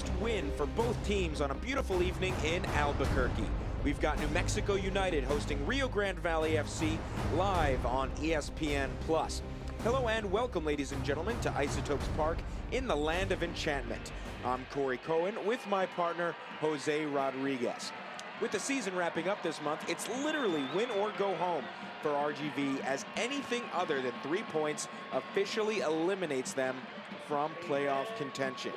must win for both teams on a beautiful evening in Albuquerque. We've got New Mexico United hosting Rio Grande Valley FC live on ESPN+. Hello and welcome, ladies and gentlemen, to Isotopes Park in the land of enchantment. I'm Corey Cohen with my partner, Jose Rodriguez. With the season wrapping up this month, it's literally win or go home for RGV, as anything other than 3 points officially eliminates them from playoff contention.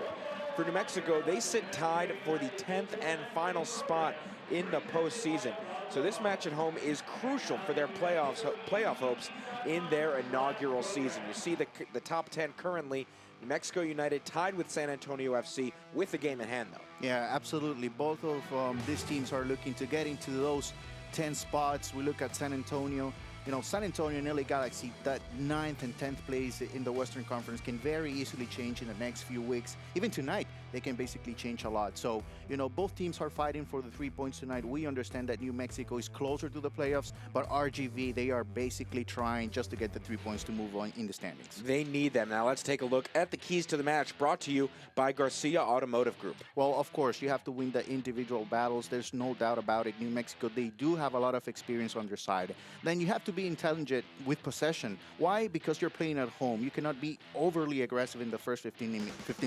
For New Mexico, they sit tied for the 10th and final spot in the postseason. So this match at home is crucial for their playoff hopes in their inaugural season. You see the top 10 currently. New Mexico United tied with San Antonio FC with the game at hand, though. Yeah, absolutely. Both of these teams are looking to get into those 10 spots. We look at San Antonio. You know, San Antonio and LA Galaxy, that 9th and 10th place in the Western Conference can very easily change in the next few weeks. Even tonight, they can basically change a lot. So, you know, both teams are fighting for the 3 points tonight. We understand that New Mexico is closer to the playoffs, but RGV, they are basically trying just to get the 3 points to move on in the standings. They need them. Now let's take a look at the keys to the match, brought to you by Garcia Automotive Group. Well, of course, you have to win the individual battles. There's no doubt about it. New Mexico, they do have a lot of experience on their side. Then you have to be intelligent with possession. Why? Because you're playing at home. You cannot be overly aggressive in the first 15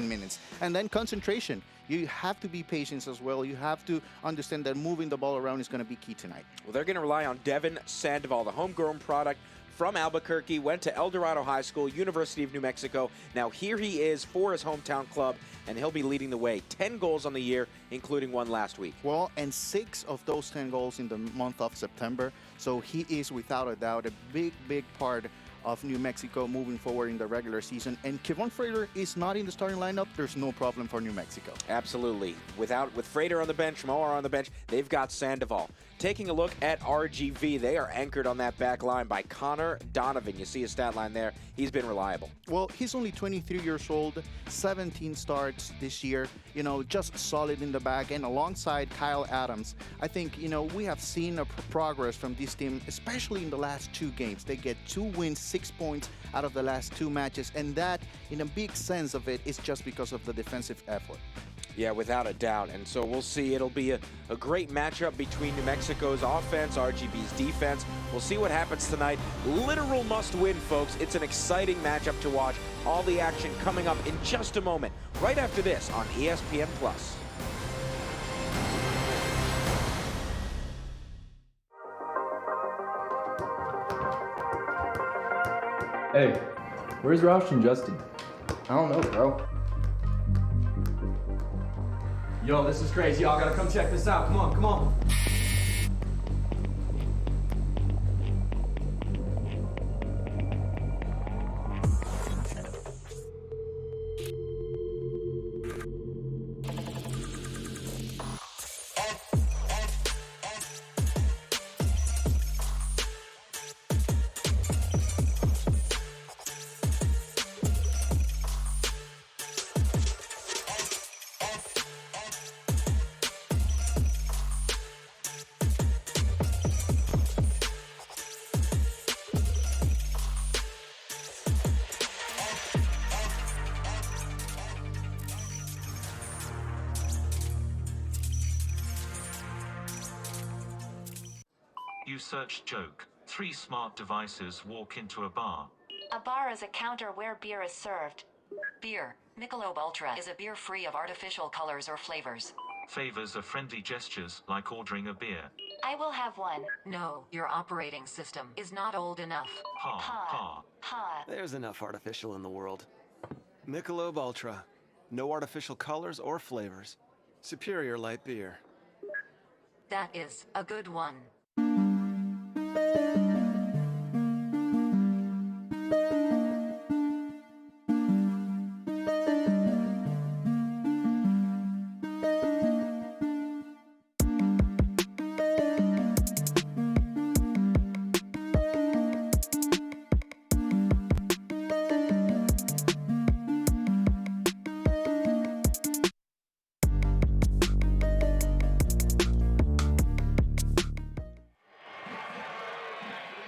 minutes. And then concentration. You have to be patient as well. You have to understand that moving the ball around is going to be key tonight. Well, they're going to rely on Devin Sandoval, the homegrown product from Albuquerque, went to El Dorado High School, University of New Mexico. Now here he is for his hometown club, and he'll be leading the way. 10 goals on the year, including one last week. Well, and 6 of those 10 goals in the month of September. So he is, without a doubt, a big part of New Mexico moving forward in the regular season. And Kevon Frater is not in the starting lineup. There's no problem for New Mexico. Absolutely. With Frater on the bench, Moar on the bench, they've got Sandoval. Taking a look at RGV, they are anchored on that back line by Connor Donovan. You see his stat line there. He's been reliable. Well, he's only 23 years old, 17 starts this year, you know, just solid in the back, and alongside Kyle Adams. I think, you know, we have seen a progress from this team, especially in the last 2 games. They get 2 wins, 6 points out of the last 2 matches, and that, in a big sense of it, is just because of the defensive effort. Yeah, without a doubt. And so we'll see. It'll be a great matchup between New Mexico's offense, RGV's defense. We'll see what happens tonight. Literal must-win, folks. It's an exciting matchup to watch. All the action coming up in just a moment, right after this on ESPN+. Hey, where's Roush and Justin? I don't know, bro. Yo, this is crazy. Y'all gotta come check this out. Come on, come on. You search joke. 3 smart devices walk into a bar. A bar is a counter where beer is served. Beer. Michelob Ultra is a beer free of artificial colors or flavors. Favors are friendly gestures, like ordering a beer. I will have one. No, your operating system is not old enough. Ha, ha. Ha. There's enough artificial in the world. Michelob Ultra. No artificial colors or flavors. Superior light beer. That is a good one.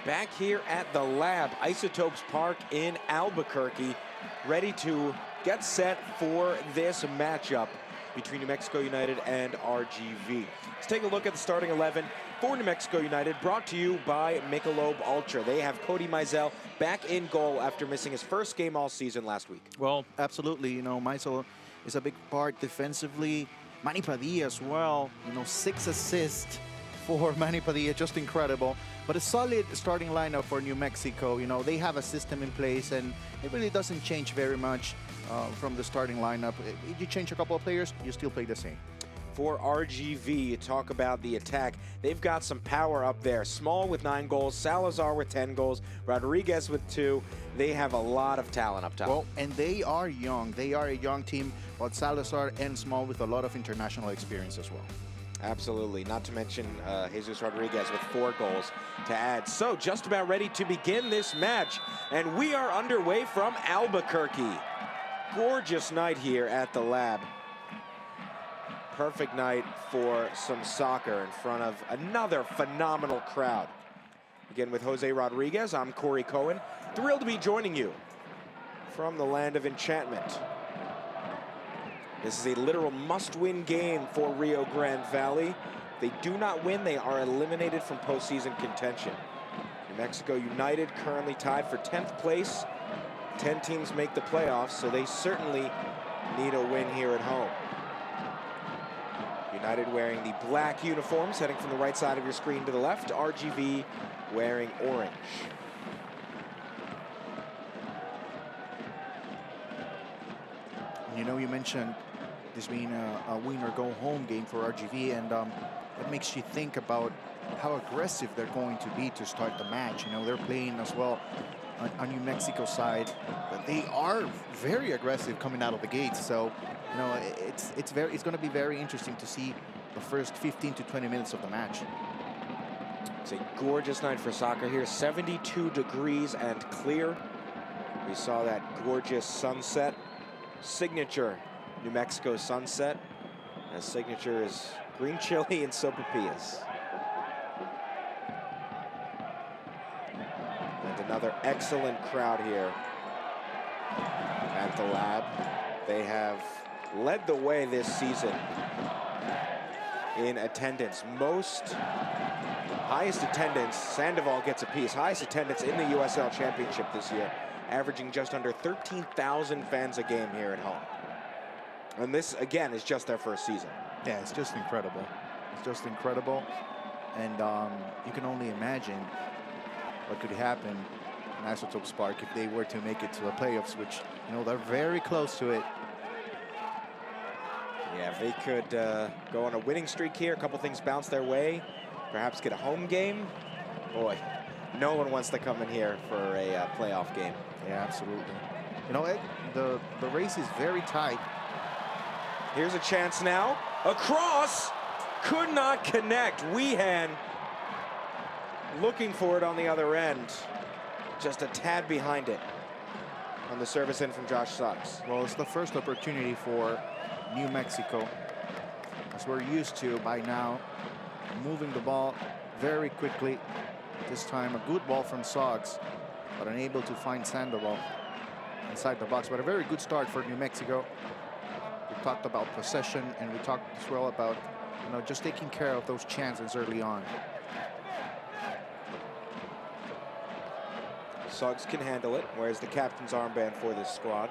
Back here at the lab, Isotopes Park in Albuquerque, ready to get set for this matchup. between New Mexico United and RGV. Let's take a look at the starting 11 for New Mexico United, brought to you by Michelob Ultra. They have Cody Mizell back in goal after missing his first game all season last week. Well, absolutely. You know, Mizell is a big part defensively. Manny Padilla as well. You know, 6 assists for Manny Padilla, just incredible. But a solid starting lineup for New Mexico. You know, they have a system in place, and it really doesn't change very much from the starting lineup. If you change a couple of players, you still play the same. For RGV, you talk about the attack. They've got some power up there. Small with 9 goals, Salazar with 10 goals, Rodriguez with 2. They have a lot of talent up top. Well, and they are young. They are a young team, but Salazar and Small with a lot of international experience as well. Absolutely, not to mention Jesus Rodriguez with 4 goals to add. So just about ready to begin this match, and we are underway from Albuquerque. Gorgeous night here at the Lab. Perfect night for some soccer in front of another phenomenal crowd. Again, with Jose Rodriguez, I'm Corey Cohen. Thrilled to be joining you from the land of enchantment. This is a literal must-win game for Rio Grande Valley. If they do not win, they are eliminated from postseason contention. New Mexico United currently tied for 10th place. 10 teams make the playoffs, so they certainly need a win here at home. United wearing the black uniforms, heading from the right side of your screen to the left. RGV wearing orange. You know, you mentioned this being a win-or-go-home game for RGV, and it makes you think about how aggressive they're going to be to start the match. You know, they're playing as well on New Mexico side, but they are very aggressive coming out of the gates. So, you know, it's going to be very interesting to see the first 15 to 20 minutes of the match. It's a gorgeous night for soccer here. 72 degrees and clear. We saw that gorgeous sunset. Signature New Mexico sunset. And signature is green chili and sopapillas. And another excellent crowd here at the Lab. They have led the way this season in attendance. Highest attendance, Sandoval gets a piece. Highest attendance in the USL Championship this year, averaging just under 13,000 fans a game here at home. And this, again, is just their first season. Yeah, it's just incredible. It's just incredible. And you can only imagine what could happen in Isotopes Park if they were to make it to the playoffs, which, you know, they're very close to it. Yeah, if they could go on a winning streak here, a couple things bounce their way, perhaps get a home game. Boy, no one wants to come in here for a playoff game. Yeah, absolutely. You know, the race is very tight. Here's a chance now. Across, could not connect. Weehan looking for it on the other end. Just a tad behind it on the service in from Josh Suggs. Well, it's the first opportunity for New Mexico, as we're used to by now, moving the ball very quickly. This time a good ball from Suggs, but unable to find Sandoval inside the box. But a very good start for New Mexico. We talked about possession, and we talked as well about, you know, just taking care of those chances early on. Suggs can handle it. Wears the captain's armband for this squad.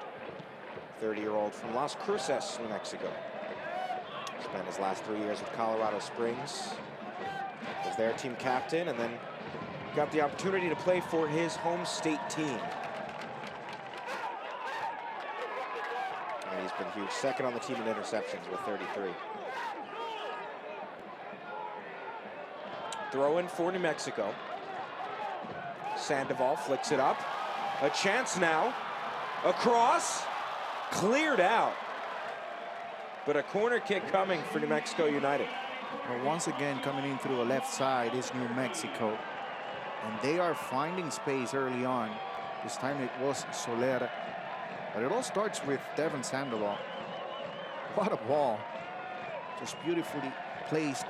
30-year-old from Las Cruces, New Mexico. Spent his last 3 years with Colorado Springs. Was their team captain, and then got the opportunity to play for his home state team. And he's been huge. Second on the team in interceptions with 33. Throw in for New Mexico. Sandoval flicks it up. A chance now. Across. Cleared out. But a corner kick coming for New Mexico United. Well, once again, coming in through the left side is New Mexico. And they are finding space early on. This time it was Soler. But it all starts with Devin Sandoval. What a ball. Just beautifully placed.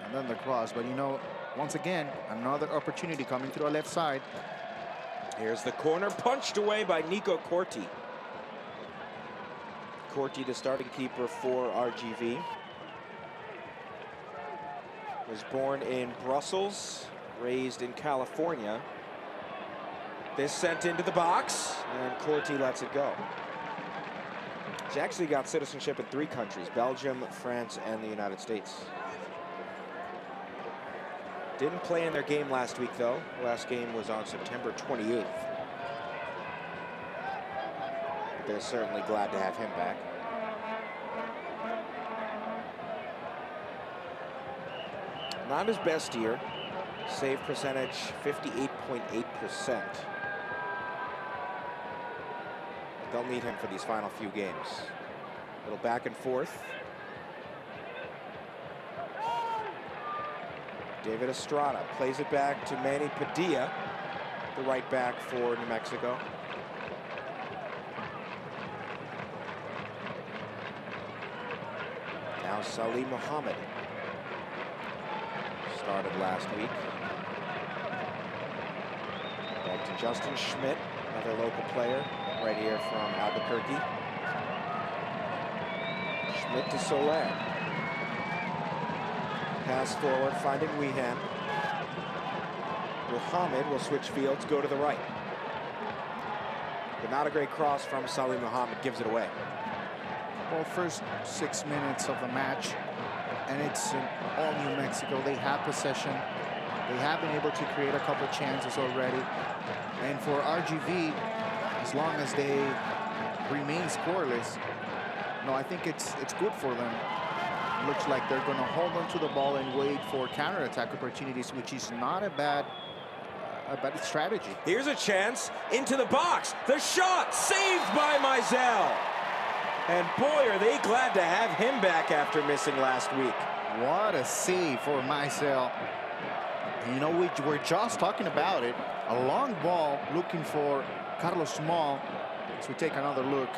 And then the cross. But, you know, once again, another opportunity coming through the left side. Here's the corner, punched away by Nico Corti. Corti, the starting keeper for RGV. Was born in Brussels, raised in California. This sent into the box, and Corti lets it go. She actually got citizenship in 3 countries, Belgium, France, and the United States. Didn't play in their game last week, though. The last game was on September 28th. They're certainly glad to have him back. Not his best year. Save percentage, 58.8%. They'll need him for these final few games. A little back and forth. David Estrada plays it back to Manny Padilla, the right back for New Mexico. Now Salih Muhammad. Started last week. Back to Justin Schmidt, another local player, right here from Albuquerque. Schmidt to Soler. Pass forward, finding Weehan. Muhammad will switch fields, go to the right. But not a great cross from Salih Muhammad, gives it away. Well, first 6 minutes of the match, and it's all New Mexico. They have possession. They have been able to create a couple chances already. And for RGV, as long as they remain scoreless, no, I think it's good for them. Looks like they're going to hold on to the ball and wait for counterattack opportunities, which is not a bad strategy. Here's a chance into the box. The shot saved by Mizell. And boy, are they glad to have him back after missing last week. What a save for Mizell. You know, we were just talking about it. A long ball looking for Carlos Small. As we take another look,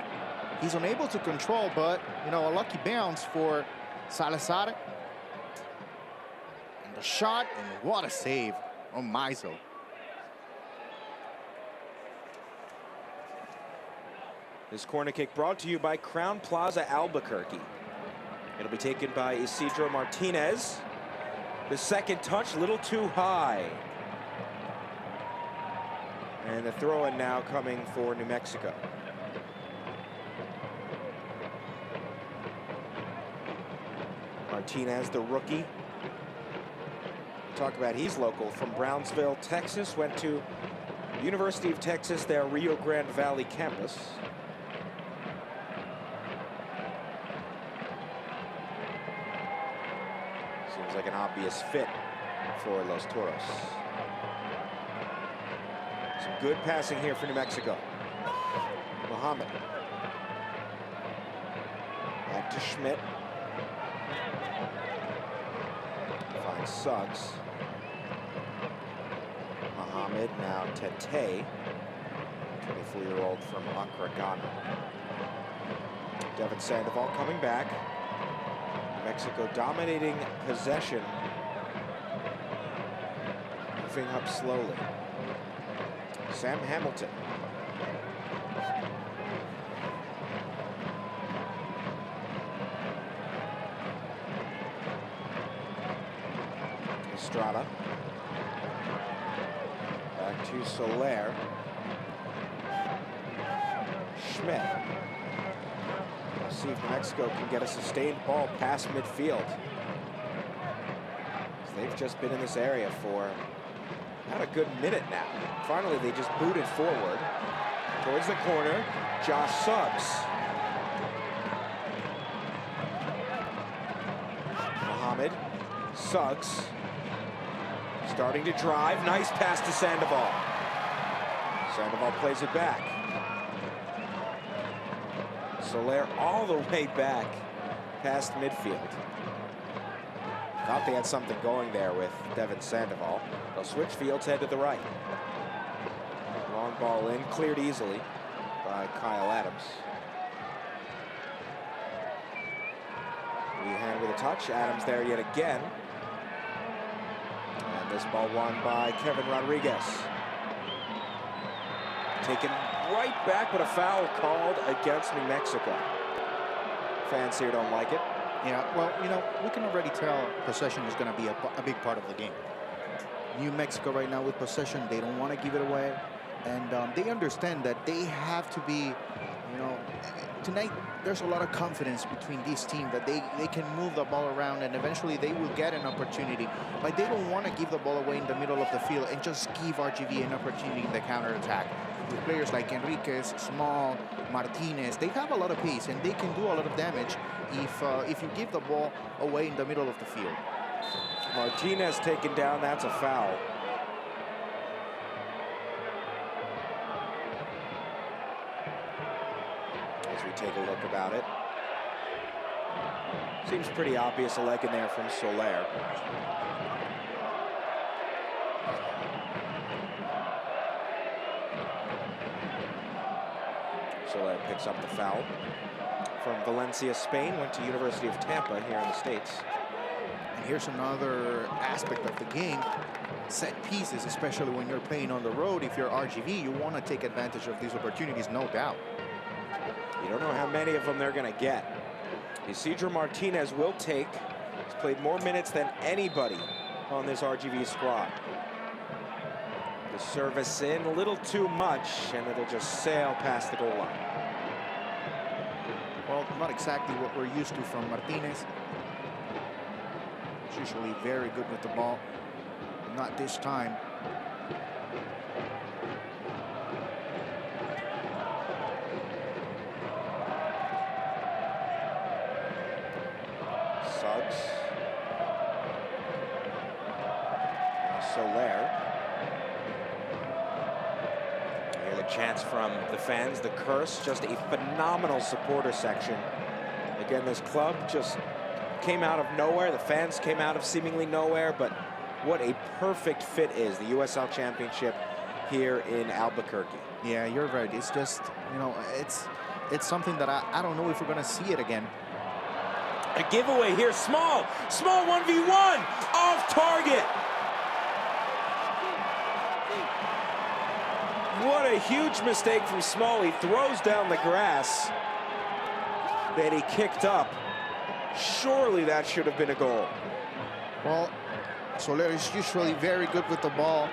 he's unable to control, but, you know, a lucky bounce for Salazar. And the shot, and what a save on Mizell. This corner kick brought to you by Crown Plaza Albuquerque. It'll be taken by Isidro Martinez. The second touch, a little too high. And the throw-in now coming for New Mexico. Martinez, the rookie. Talk about he's local from Brownsville, Texas. Went to University of Texas, their Rio Grande Valley campus. Seems like an obvious fit for Los Toros. Some good passing here for New Mexico. Muhammad. Back to Schmidt. Finds Suggs. Muhammad, now Tete. 24-year-old from Accra, Ghana. Devin Sandoval coming back. Mexico dominating possession. Moving up slowly. Sam Hamilton. Estrada. Back to Soler. Schmidt. Let's see if Mexico can get a sustained ball past midfield. They've just been in this area for about a good minute now. Finally, they just booted forward towards the corner. Josh Suggs. Muhammad. Suggs. Starting to drive. Nice pass to Sandoval. Sandoval plays it back. Soler all the way back past midfield. Thought they had something going there with Devin Sandoval. They'll switch fields, head to the right. Long ball in, cleared easily by Kyle Adams. Weehan with a touch, Adams there yet again. And this ball won by Kevin Rodriguez. Taken right back, but a foul called against New Mexico. Fans here don't like it. Yeah, well, you know, we can already tell possession is going to be a big part of the game. New Mexico right now with possession, they don't want to give it away. And they understand that they have to be, you know, tonight there's a lot of confidence between these teams that they can move the ball around and eventually they will get an opportunity. But they don't want to give the ball away in the middle of the field and just give RGV an opportunity in the counterattack. With players like Enriquez, Small, Martinez, they have a lot of pace and they can do a lot of damage if you give the ball away in the middle of the field. Martinez taken down, that's a foul. As we take a look about it. Seems pretty obvious, a leg in there from Soler. Soler picks up the foul. From Valencia, Spain, went to University of Tampa here in the States. And here's another aspect of the game. Set pieces, especially when you're playing on the road. If you're RGV, you want to take advantage of these opportunities, no doubt. You don't know how many of them they're going to get. Isidro Martinez will take. He's played more minutes than anybody on this RGV squad. The service in a little too much, and it'll just sail past the goal line. Well, not exactly what we're used to from Martinez. He's usually very good with the ball. Not this time. Suggs. Now Soler. Here's a chance from the fans. The Curse, just a phenomenal supporter section. Again, this club just came out of nowhere. The fans came out of seemingly nowhere, but what a perfect fit is the USL Championship here in Albuquerque. Yeah, you're right. It's just, you know, it's something that I don't know if we're going to see it again. A giveaway here, Small 1v1, off target. What a huge mistake from Small. He throws down the grass that he kicked up. Surely that should have been a goal. Well, Soler is usually very good with the ball,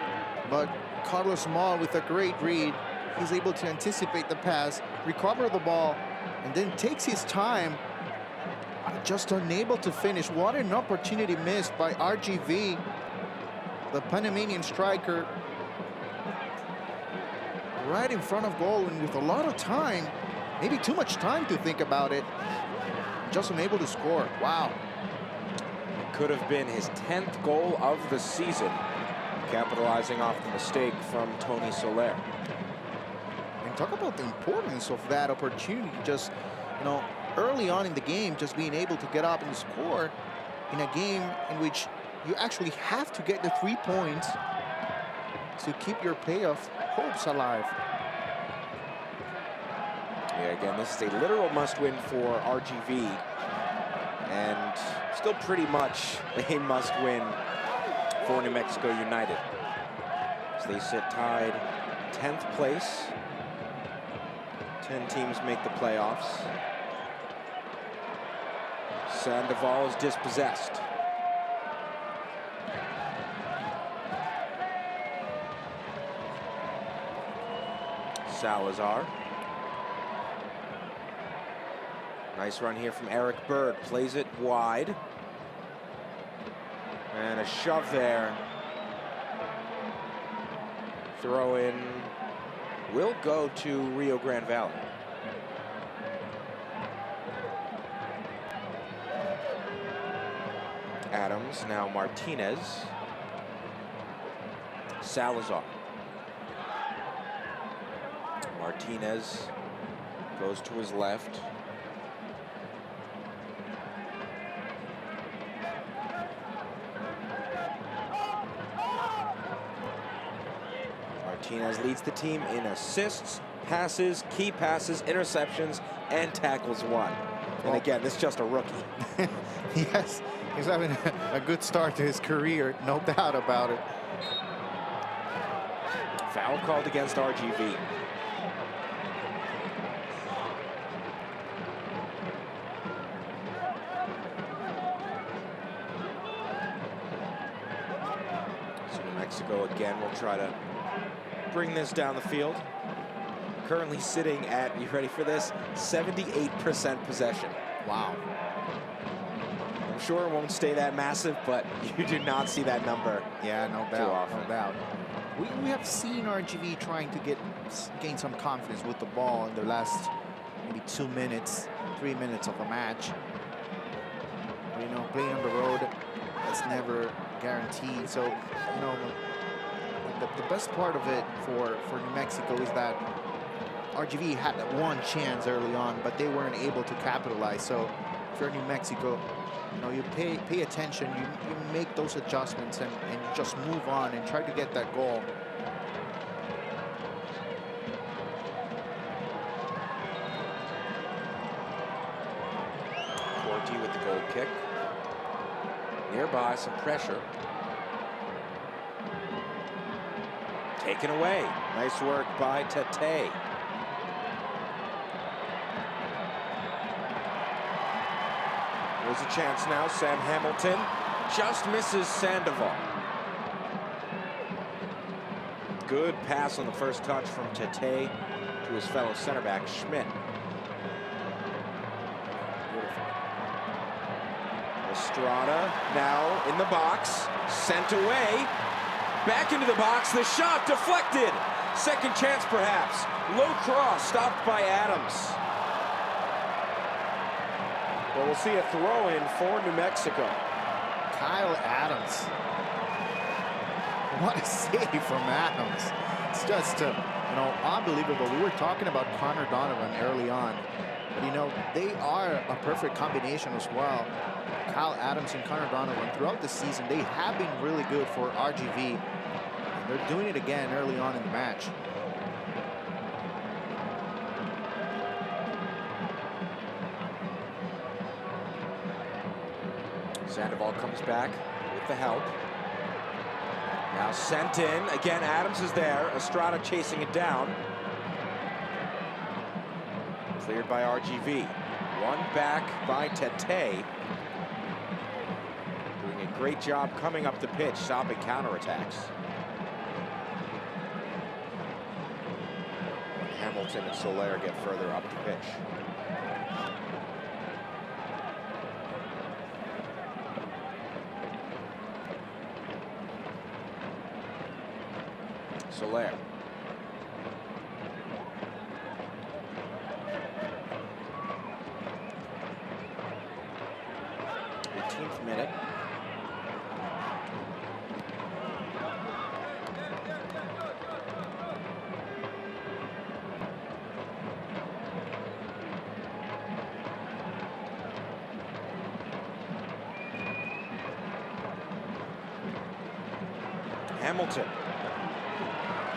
but Carlos Small with a great read, he's able to anticipate the pass, recover the ball, and then takes his time, just unable to finish. What an opportunity missed by RGV, the Panamanian striker, right in front of goal and with a lot of time, maybe too much time to think about it, just unable to score. Wow. Could have been his 10th goal of the season, capitalizing off the mistake from Tony Soler. And talk about the importance of that opportunity. Just, you know, early on in the game, just being able to get up and score in a game in which you actually have to get the 3 points to keep your playoff hopes alive. Yeah, again, this is a literal must-win for RGV. And still pretty much a must-win for New Mexico United. So they sit tied 10th place. 10 teams make the playoffs. Sandoval is dispossessed. Salazar. Nice run here from Eric Bird. Plays it wide. And a shove there. Throw in will go to Rio Grande Valley. Adams, now Martinez. Salazar. Martinez goes to his left. Martinez leads the team in assists, passes, key passes, interceptions, and tackles one. And again, this is just a rookie. Yes, he's having a good start to his career, no doubt about it. Foul called against RGV. Mexico again will try to bring this down the field. Currently sitting at, you ready for this, 78% possession. Wow. I'm sure it won't stay that massive, but you do not see that number. Yeah, no Too doubt, often. no doubt. We have seen RGV trying to gain some confidence with the ball in the last maybe 2 minutes, 3 minutes of a match. But, you know, playing on the road, that's never guaranteed. So, you know, the best part of it for New Mexico is that RGV had that one chance early on, but they weren't able to capitalize. So if you're New Mexico, you know, you pay attention, you make those adjustments and you just move on and try to get that goal. Corti with the goal kick. Nearby, some pressure. Taken away. Nice work by Tete. There's a chance now. Sam Hamilton just misses Sandoval. Good pass on the first touch from Tete to his fellow center back, Schmidt. Beautiful. Estrada now in the box, sent away. Back into the box, the shot deflected. Second chance perhaps. Low cross, stopped by Adams. Well, we'll see a throw-in for New Mexico. Kyle Adams. What a save from Adams. It's just, you know, unbelievable. We were talking about Connor Donovan early on. But, you know, they are a perfect combination as well. Kyle Adams and Connor Donovan, throughout the season, they have been really good for RGV. And they're doing it again early on in the match. Sandoval comes back with the help. Now sent in. Again, Adams is there. Estrada chasing it down. Cleared by RGV. One back by Tete. Doing a great job coming up the pitch, stopping counterattacks. Hamilton and Soler get further up the pitch. Soler. Minute. Hamilton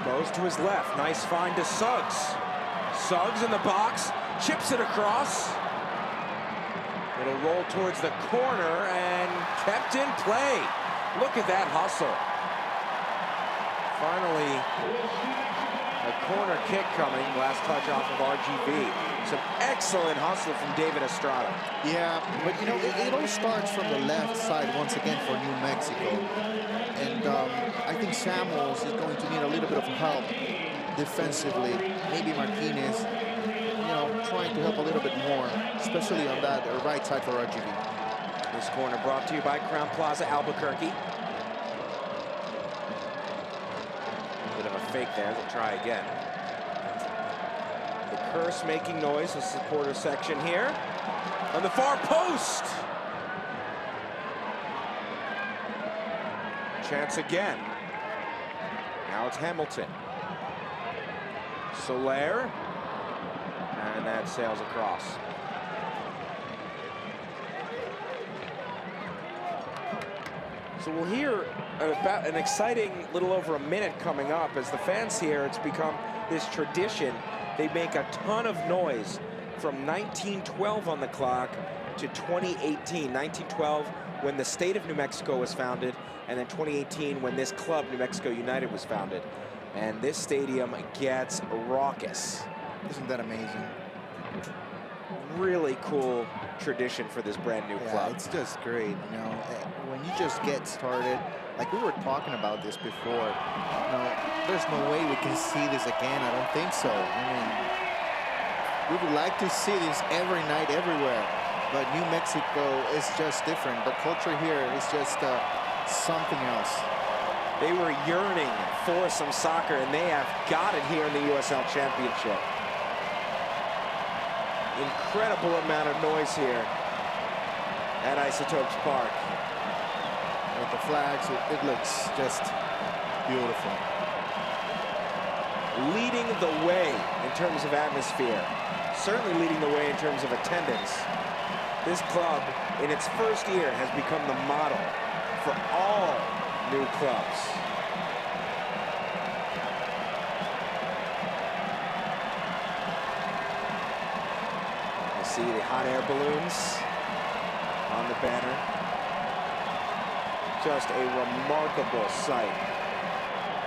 goes to his left. Nice find to Suggs. Suggs in the box, chips it across. It'll roll towards the corner and kept in play. Look at that hustle. Finally, a corner kick coming. Last touch off of RGV. Some excellent hustle from David Estrada. Yeah, but you know, it all starts from the left side once again for New Mexico. And I think Samuels is going to need a little bit of help defensively. Maybe Martinez, you know, trying to help a little bit more, especially on that right side for RGV. This corner brought to you by Crown Plaza Albuquerque. Bit of a fake there, they'll try again. The curse making noise, the supporter section here. On the far post! Chance again. Now it's Hamilton. Soler. And that sails across. So we'll hear about an exciting little over a minute coming up. As the fans here, it's become this tradition. They make a ton of noise from 1912 on the clock to 2018. 1912 when the state of New Mexico was founded, and then 2018 when this club, New Mexico United, was founded. And this stadium gets raucous. Isn't that amazing? Really cool tradition for this brand new club. It's just great, you know. When you just get started, Like we were talking about this before. You know, there's no way we can see this again. I don't think so. I mean, we would like to see this every night, everywhere. But New Mexico is just different. The culture here is just something else. They were yearning for some soccer, and they have got it here in the USL Championship. Incredible amount of noise here at Isotopes Park. With the flags, it looks just beautiful. Leading the way in terms of atmosphere. Certainly leading the way in terms of attendance. This club, in its first year, has become the model for all new clubs. You see the hot air balloons on the banner. Just a remarkable sight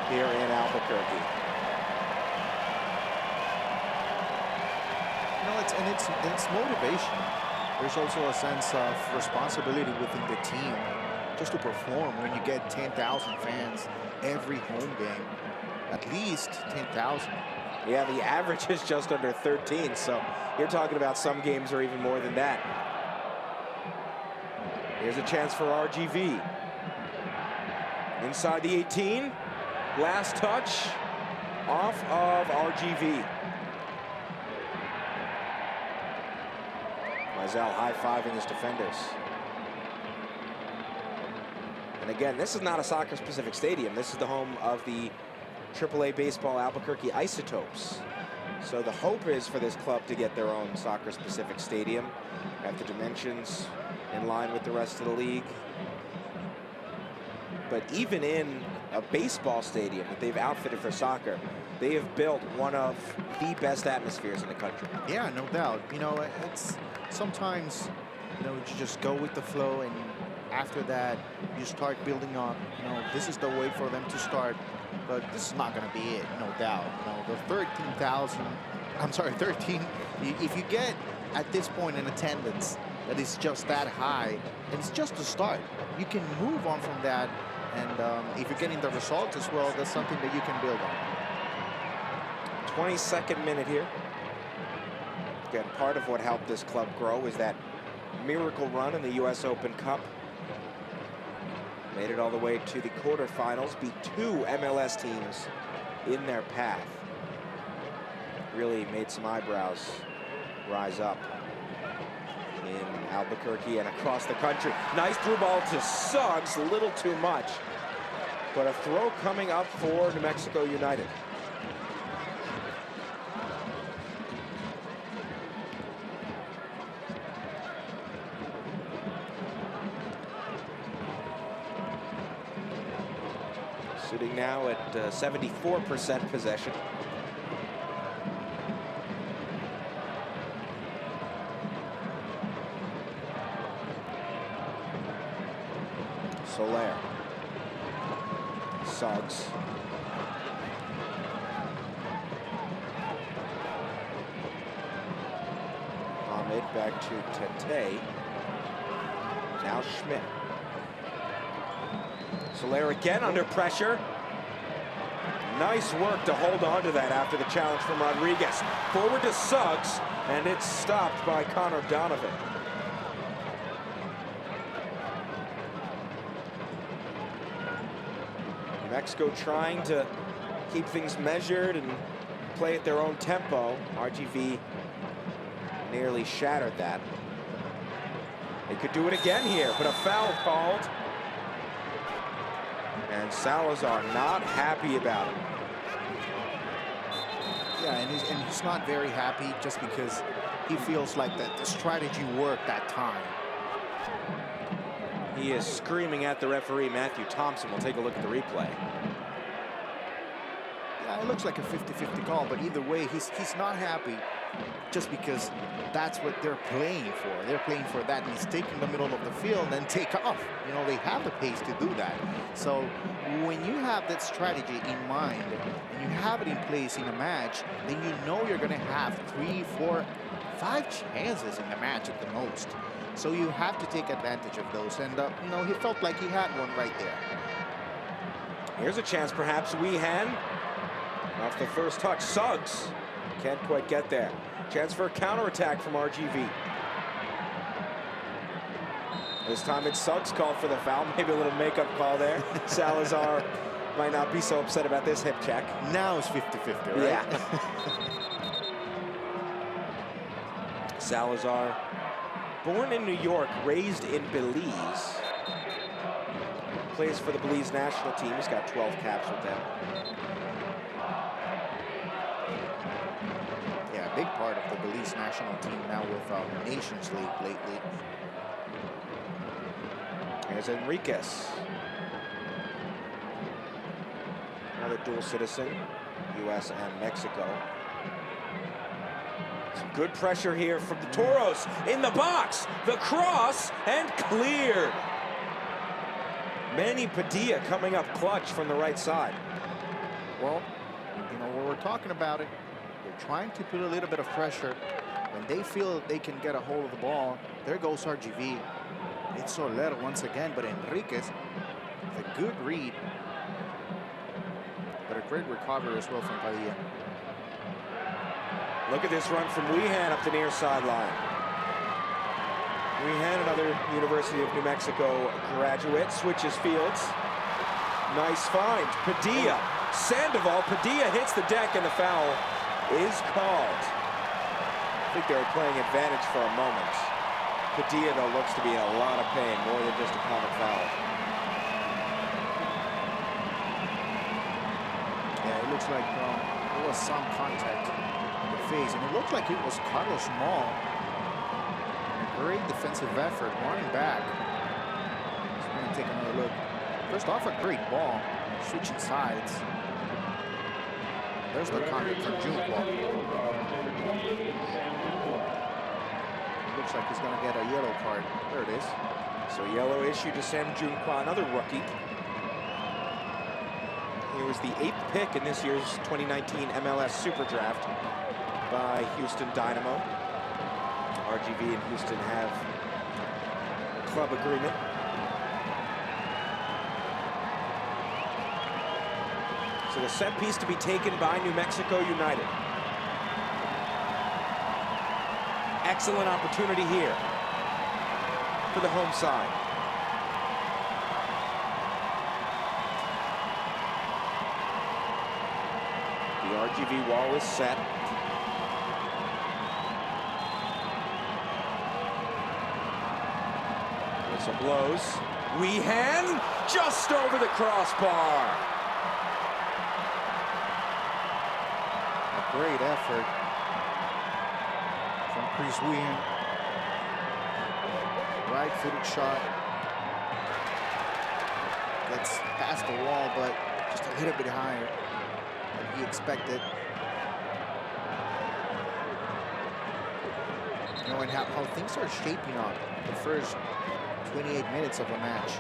here in Albuquerque. You know, it's motivation. There's also a sense of responsibility within the team just to perform when you get 10,000 fans every home game. At least 10,000. Yeah, the average is just under 13, so you're talking about some games are even more than that. Here's a chance for RGV. Inside the 18, last touch off of RGV. Mizell high-fiving his defenders. And again, this is not a soccer-specific stadium. This is the home of the AAA Baseball Albuquerque Isotopes. So the hope is for this club to get their own soccer-specific stadium. Have the dimensions in line with the rest of the league. But even in a baseball stadium that they've outfitted for soccer, they have built one of the best atmospheres in the country. Yeah, no doubt. You know, it's sometimes, you know, you just go with the flow, and after that, you start building up. You know, this is the way for them to start, but this is not going to be it, no doubt. You know, the 13, if you get at this point in attendance that is just that high, and it's just a start, you can move on from that. And if you're getting the result as well, that's something that you can build on. 22nd minute here. Again, part of what helped this club grow is that miracle run in the U.S. Open Cup. Made it all the way to the quarterfinals, beat 2 MLS teams in their path. Really made some eyebrows rise up in Albuquerque and across the country. Nice through ball to Suggs, a little too much. But a throw coming up for New Mexico United. Sitting now at 74% possession. Soler. Suggs. Ahmed back to Tete. Now Schmidt. Soler again under pressure. Nice work to hold on to that after the challenge from Rodriguez. Forward to Suggs, and it's stopped by Connor Donovan. Mexico trying to keep things measured and play at their own tempo. RGV nearly shattered that. They could do it again here, but a foul called. And Salazar not happy about it. Yeah, and he's not very happy just because he feels like that the strategy worked that time. He is screaming at the referee, Matthew Thompson. We'll take a look at the replay. Yeah, it looks like a 50-50 call, but either way, he's not happy just because that's what they're playing for. They're playing for that mistake in the middle of the field and take off. You know, they have the pace to do that. So when you have that strategy in mind and you have it in place in a match, then you know you're going to have 3, 4, 5 chances in the match at the most. So you have to take advantage of those. And, you know, he felt like he had one right there. Here's a chance, perhaps. Weehan off the first touch. Suggs can't quite get there. Chance for a counterattack from RGV. This time it's Suggs called for the foul. Maybe a little makeup call there. Salazar might not be so upset about this hip check. Now it's 50-50, right? Yeah. Salazar, born in New York, raised in Belize. Plays for the Belize national team. He's got 12 caps with them. Yeah, a big part of the Belize national team now with Nations League lately. Here's Enriquez. Another dual citizen, U.S. and Mexico. Some good pressure here from the Toros in the box. The cross and cleared. Manny Padilla coming up clutch from the right side. Well, you know, when we're talking about it, they're trying to put a little bit of pressure. When they feel they can get a hold of the ball, there goes RGV. It's Soler once again, but Enriquez, a good read. But a great recovery as well from Padilla. Look at this run from Weehan up the near sideline. Weehan, another University of New Mexico graduate, switches fields. Nice find. Padilla, Sandoval, Padilla hits the deck and the foul is called. I think they were playing advantage for a moment. Padilla, though, looks to be in a lot of pain, more than just a common foul. Yeah, it looks like there was some contact in the face, and it looked like it was Carlos Mall. A great defensive effort, running back. So we're gonna take another look. First off, a great ball, switching sides. There's the contact from Junqua. Looks like he's going to get a yellow card. There it is. So yellow issued to Sam Junqua, another rookie. He was the 8th pick in this year's 2019 MLS Super Draft by Houston Dynamo. RGV and Houston have a club agreement. So the set piece to be taken by New Mexico United. Excellent opportunity here for the home side. The RGV wall is set. Whistle blows. Weehan just over the crossbar. A great effort from Chris Weehan. Right-footed shot. Gets past the wall, but just a little bit higher than he expected. Knowing how things are shaping up the first 28 minutes of a match.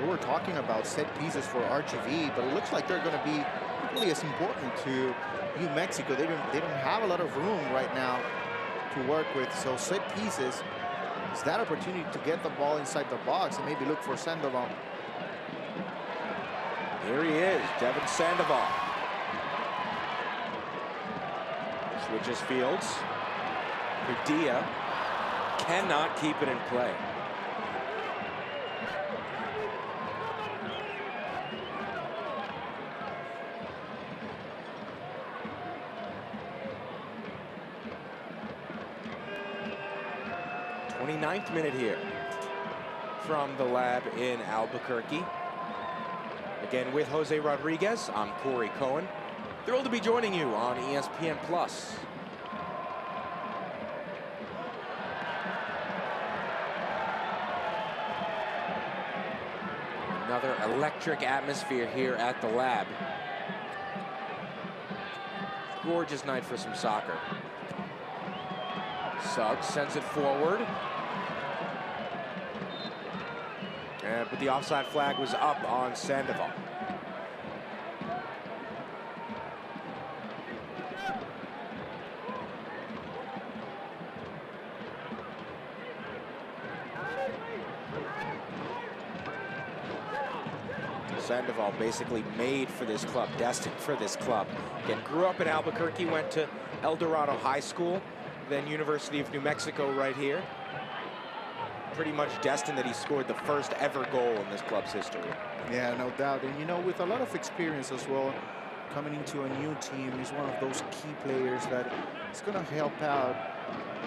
We were talking about set pieces for RGV, but it looks like they're going to be equally as important to New Mexico. They don't have a lot of room right now to work with, so set pieces is that opportunity to get the ball inside the box and maybe look for Sandoval. Here he is, Devin Sandoval. Switches fields. Padilla cannot keep it in play. Ninth minute here from the lab in Albuquerque. Again with Jose Rodriguez, I'm Corey Cohen. Thrilled to be joining you on ESPN+. Another electric atmosphere here at the lab. Gorgeous night for some soccer. Suggs sends it forward. But the offside flag was up on Sandoval. Sandoval basically made for this club, destined for this club. Again, grew up in Albuquerque, went to El Dorado High School, then University of New Mexico right here. Pretty much destined that he scored the first ever goal in this club's history. Yeah, no doubt. And, you know, with a lot of experience as well, coming into a new team, he's one of those key players that is going to help out,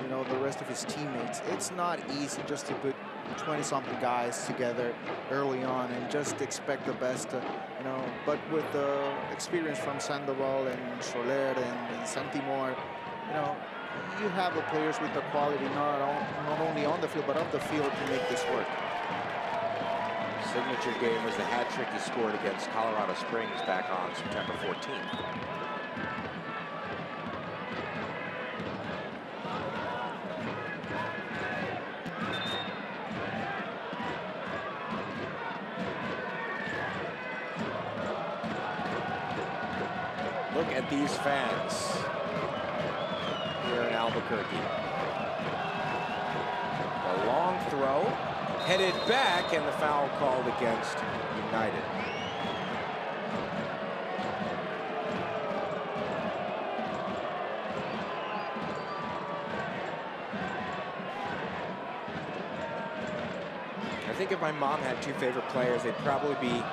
you know, the rest of his teammates. It's not easy just to put 20-something guys together early on and just expect the best, you know. But with the experience from Sandoval and Soler and Santimor, you know, you have the players with the quality not only on the field but off the field to make this work. Signature game was the hat trick he scored against Colorado Springs back on September 14th. Look at these fans here in Albuquerque. A long throw, headed back, and the foul called against United. I think if my mom had two favorite players, they'd probably be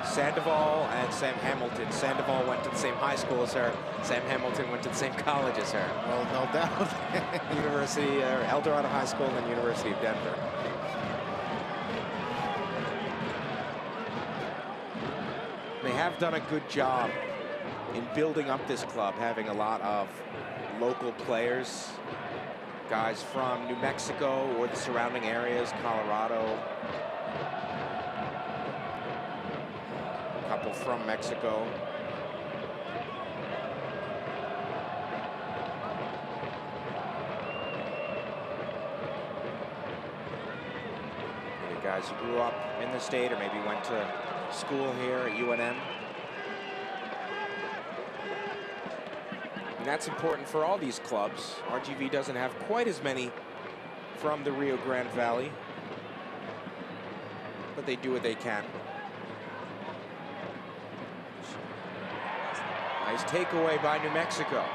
Sandoval and Sam Hamilton. Sandoval went to the same high school as her. Sam Hamilton went to the same college as her. Well, no doubt. University, El Dorado High School, and then University of Denver. They have done a good job in building up this club, having a lot of local players, guys from New Mexico or the surrounding areas, Colorado, a couple from Mexico. Maybe guys who grew up in the state or maybe went to school here at UNM. And that's important for all these clubs. RGV doesn't have quite as many from the Rio Grande Valley, but they do what they can. Nice takeaway by New Mexico.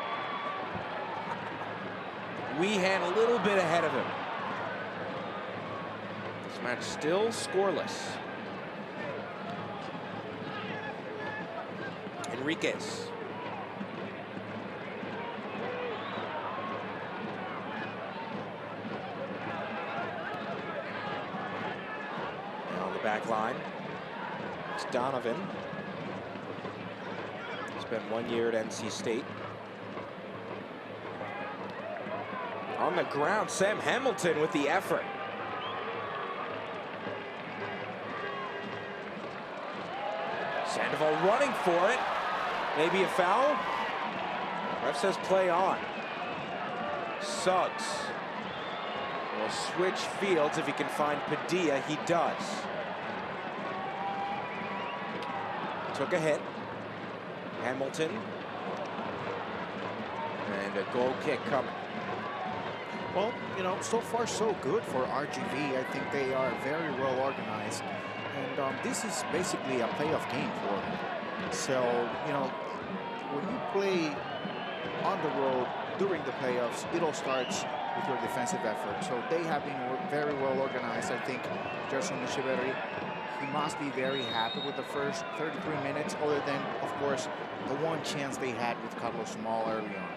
Weehan a little bit ahead of him. This match still scoreless. Enriquez. On the back line, it's Donovan. Spent 1 year at NC State. On the ground, Sam Hamilton with the effort. Sandoval running for it. Maybe a foul? Ref says play on. Suggs will switch fields if he can find Padilla. He does. Took a hit. Hamilton. And a goal kick coming. Well, you know, so far so good for RGV. I think they are very well organized. And this is basically a playoff game for them. So, you know, when you play on the road during the playoffs, it all starts with your defensive effort. So they have been very well organized. I think Gerson Echeverri, he must be very happy with the first 33 minutes, other than, of course, the one chance they had with Carlos Small early on.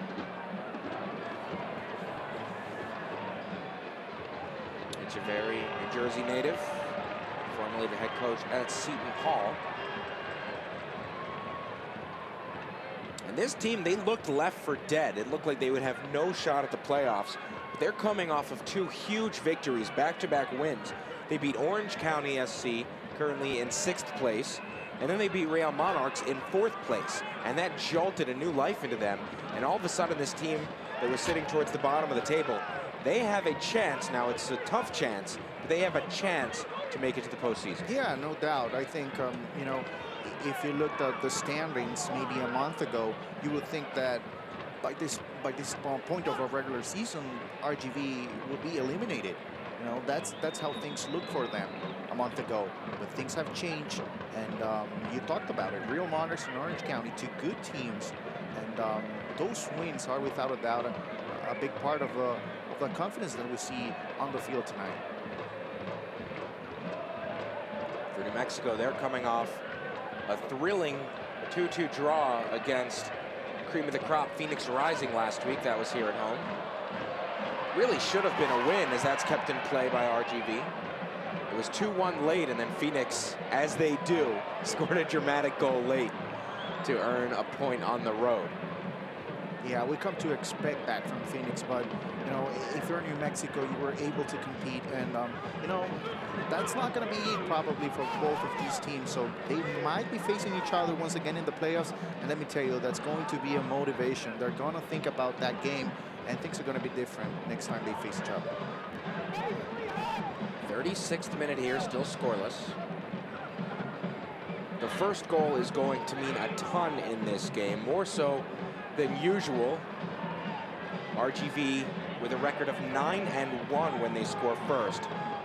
Echeverri, New Jersey native, formerly the head coach at Seton Hall. And this team, they looked left for dead. It looked like they would have no shot at the playoffs. But they're coming off of two huge victories, back-to-back wins. They beat Orange County SC, currently in 6th place, and then they beat Real Monarchs in 4th place. And that jolted a new life into them. And all of a sudden, this team that was sitting towards the bottom of the table, they have a chance. Now, it's a tough chance, but they have a chance to make it to the postseason. Yeah, no doubt. I think, you know, if you looked at the standings maybe a month ago, you would think that by this point of a regular season, RGV would be eliminated. You know, that's how things looked for them a month ago. But things have changed, and you talked about it. Real Monarchs and Orange County, two good teams, and those wins are without a doubt a big part of the confidence that we see on the field tonight. For New Mexico, they're coming off a thrilling 2-2 draw against cream of the crop Phoenix Rising last week. That was here at home. Really should have been a win, as that's kept in play by RGV. It was 2-1 late, and then Phoenix, as they do, scored a dramatic goal late to earn a point on the road. Yeah, we come to expect that from Phoenix, but you know, if you're in New Mexico, you were able to compete, and you know, that's not going to be probably for both of these teams. So they might be facing each other once again in the playoffs, and let me tell you, that's going to be a motivation. They're going to think about that game, and things are going to be different next time they face each other. 36th minute here, still scoreless. The first goal is going to mean a ton in this game, more so than usual. RGV with a record of 9-1 when they score first.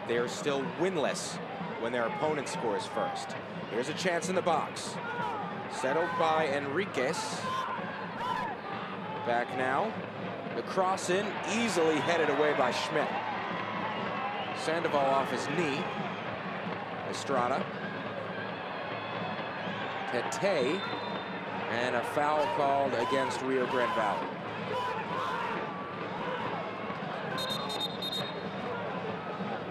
They are still winless when their opponent scores first. Here's a chance in the box. Settled by Enriquez. Back now. The cross in, easily headed away by Schmidt. Sandoval off his knee. Estrada. Tete. And a foul called against Rio Grande Valley.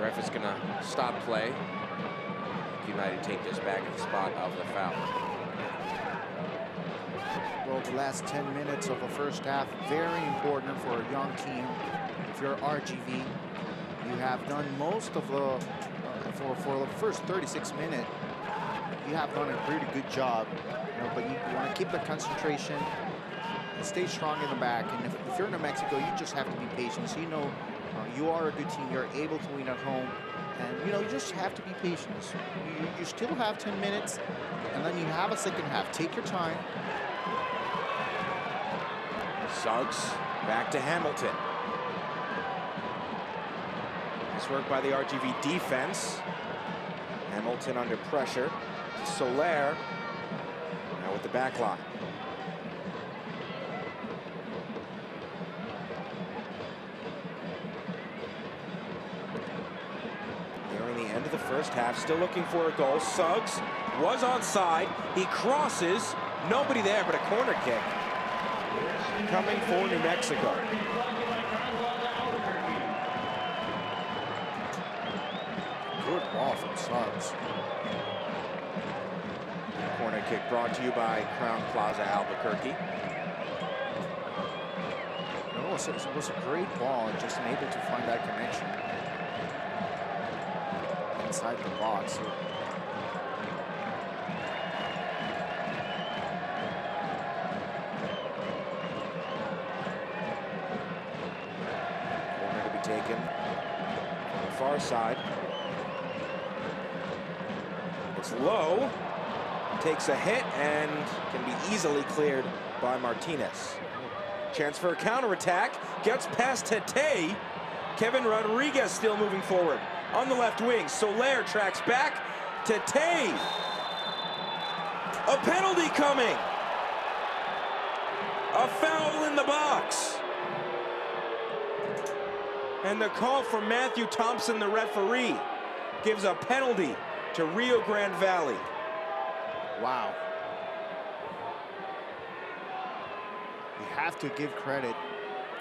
Ref is gonna stop play. United take this back at the spot of the foul. Well, the last 10 minutes of the first half, very important for a young team. If you're RGV, you have done most of the, for the first 36 minutes, you have done a pretty good job. You know, but you want to keep the concentration and stay strong in the back. And if you're in New Mexico, you just have to be patient. So you know you are a good team. You're able to win at home. And, you know, you just have to be patient. You still have 10 minutes, and then you have a second half. Take your time. Suggs back to Hamilton. Nice work by the RGV defense. Hamilton under pressure. Soler now with the back line. Nearing the end of the first half, still looking for a goal. Suggs was onside. He crosses. Nobody there, but a corner kick coming for New Mexico. Good ball from Suggs. Corner kick brought to you by Crown Plaza Albuquerque. It was a great ball, just unable to find that connection inside the box. Corner to be taken on the far side. It's low. Takes a hit and can be easily cleared by Martinez. Chance for a counterattack. Gets past Tete. Kevin Rodriguez still moving forward on the left wing. Soler tracks back. Tete. A penalty coming. A foul in the box. And the call from Matthew Thompson, the referee, gives a penalty to Rio Grande Valley. Wow. You have to give credit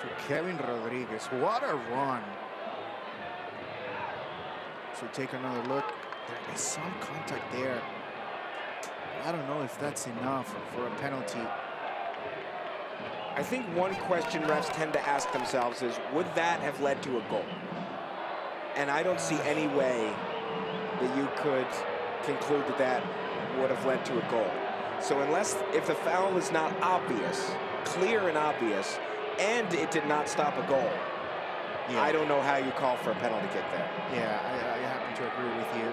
to Kevin Rodriguez. What a run. So take another look. There is some contact there. I don't know if that's enough for a penalty. I think one question refs tend to ask themselves is, would that have led to a goal? And I don't see any way that you could conclude that that would have led to a goal. So if the foul is not obvious, clear and obvious, and it did not stop a goal, yeah, I don't know how you call for a penalty kick there. Yeah, I happen to agree with you.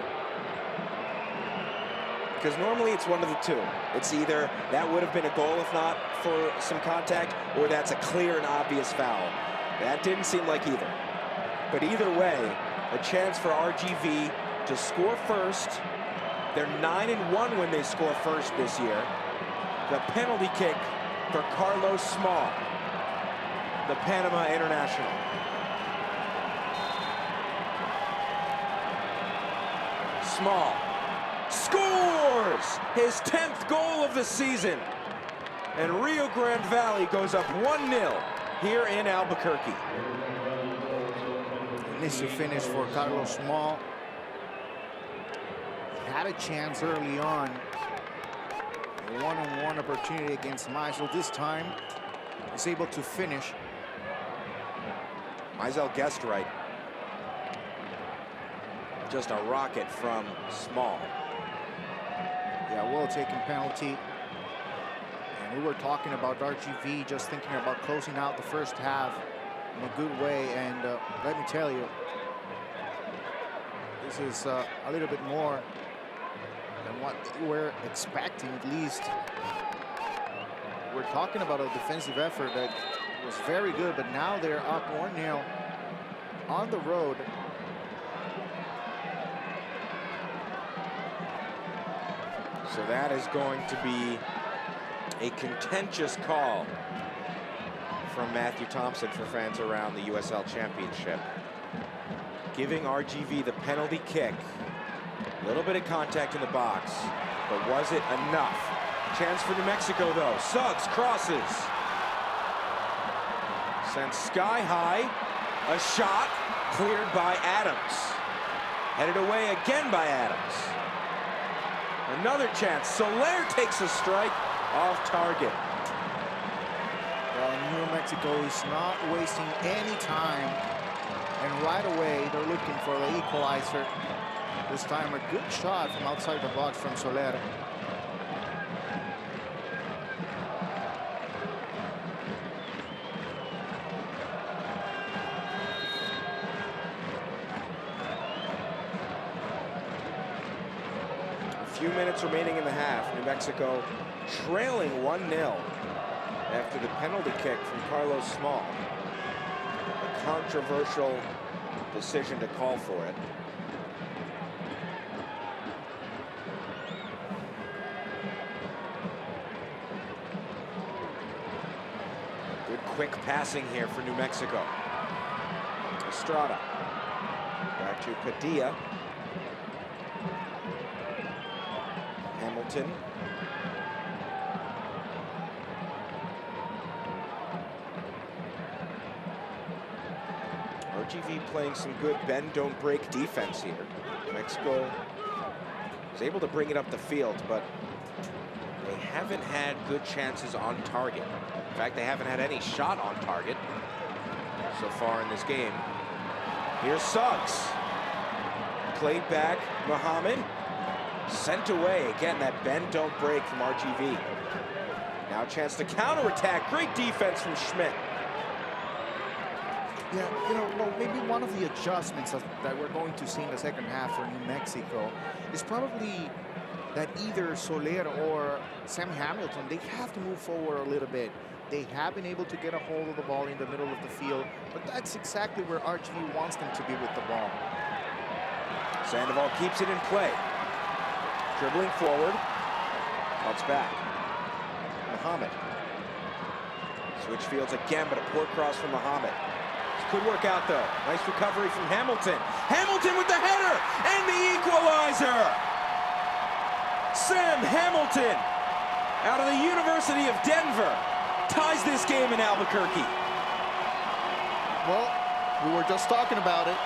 Because normally it's one of the two. It's either that would have been a goal if not for some contact, or that's a clear and obvious foul. That didn't seem like either. But either way, a chance for RGV to score first. They're 9-1 when they score first this year. The penalty kick for Carlos Small, the Panama international. Small scores his 10th goal of the season. And Rio Grande Valley goes up 1-0 here in Albuquerque. Initial finish for Carlos Small. Had a chance early on. A one-on-one opportunity against Meisel. This time, he's able to finish. Meisel guessed right. Just a rocket from Small. Yeah, well-taken penalty. And we were talking about RGV, just thinking about closing out the first half in a good way. And let me tell you, this is a little bit more than what we were expecting, at least. We're talking about a defensive effort that was very good, but now they're up 1-0 on the road. So that is going to be a contentious call from Matthew Thompson for fans around the USL Championship. Giving RGV the penalty kick. A little bit of contact in the box, but was it enough? Chance for New Mexico though. Suggs crosses. Sent sky high. A shot cleared by Adams. Headed away again by Adams. Another chance. Soler takes a strike off target. Well, New Mexico is not wasting any time. And right away, they're looking for the equalizer. This time, a good shot from outside the box from Soler. Few minutes remaining in the half. New Mexico trailing 1-0 after the penalty kick from Carlos Small. A controversial decision to call for it. Good quick passing here for New Mexico. Estrada. Back to Padilla. Hamilton. RGV playing some good bend, don't break defense here. Mexico is able to bring it up the field, but they haven't had good chances on target. In fact, they haven't had any shot on target so far in this game. Here's Suggs. Played back, Muhammad. Sent away. Again, that bend, don't break from RGV. Now a chance to counterattack. Great defense from Schmidt. Yeah, you know, well, maybe one of the adjustments that we're going to see in the second half for New Mexico is probably that either Soler or Sam Hamilton, they have to move forward a little bit. They have been able to get a hold of the ball in the middle of the field, but that's exactly where RGV wants them to be with the ball. Sandoval keeps it in play. Dribbling forward. Cuts back. Muhammad. Switch fields again, but a poor cross from Muhammad. This could work out though. Nice recovery from Hamilton. Hamilton with the header and the equalizer. Sam Hamilton, out of the University of Denver, ties this game in Albuquerque. Well, we were just talking about it.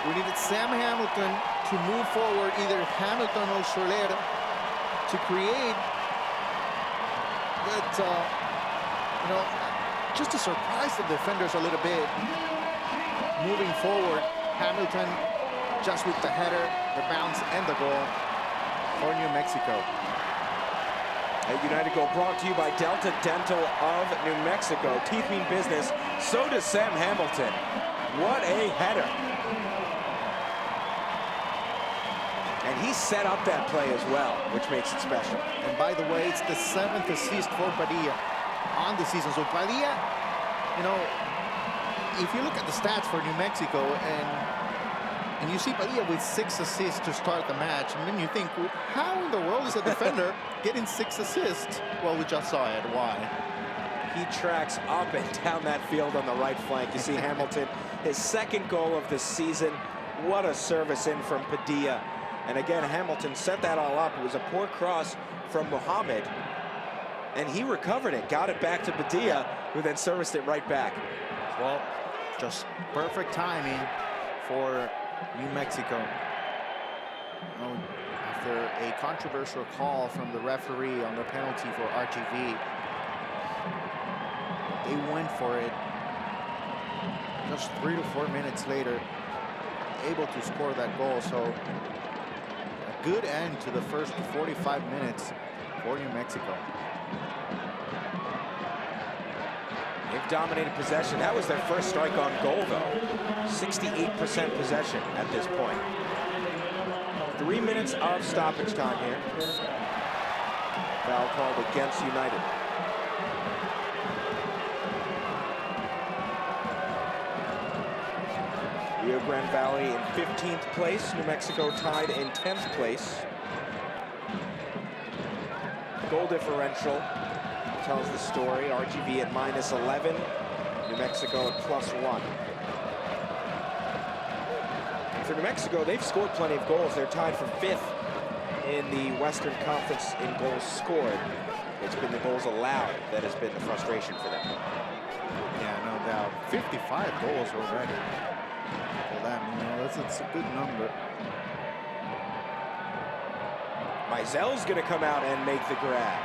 We needed Sam Hamilton to move forward, either Hamilton or Soler, to create that, you know, just to surprise the defenders a little bit. Moving forward, Hamilton just with the header, the bounce, and the goal for New Mexico. A United goal brought to you by Delta Dental of New Mexico. Teeth mean business, so does Sam Hamilton. What a header. And he set up that play as well, which makes it special. And by the way, it's the 7th assist for Padilla on the season. So Padilla, you know, if you look at the stats for New Mexico, and you see Padilla with 6 assists to start the match, and then you think, well, how in the world is a defender getting 6 assists? Well, we just saw it. Why? He tracks up and down that field on the right flank. You see Hamilton, his 2nd goal of the season. What a service in from Padilla. And again, Hamilton set that all up. It was a poor cross from Mohamed, and he recovered it, got it back to Padilla, who then serviced it right back. Well, just perfect timing for New Mexico. You know, after a controversial call from the referee on the penalty for RGV, they went for it. Just 3 to 4 minutes later, able to score that goal. So a good end to the first 45 minutes for New Mexico. They've dominated possession. That was their first strike on goal, though. 68% possession at this point. 3 minutes of stoppage time here. Foul called against United. Rio Grande Valley in 15th place. New Mexico tied in 10th place. Goal differential tells the story. RGV at -11. New Mexico at +1. For New Mexico, they've scored plenty of goals. They're tied for 5th in the Western Conference in goals scored. It's been the goals allowed that has been the frustration for them. Yeah, no doubt. 55 goals already. For them, you know, that's a good number. Meisel's going to come out and make the grab.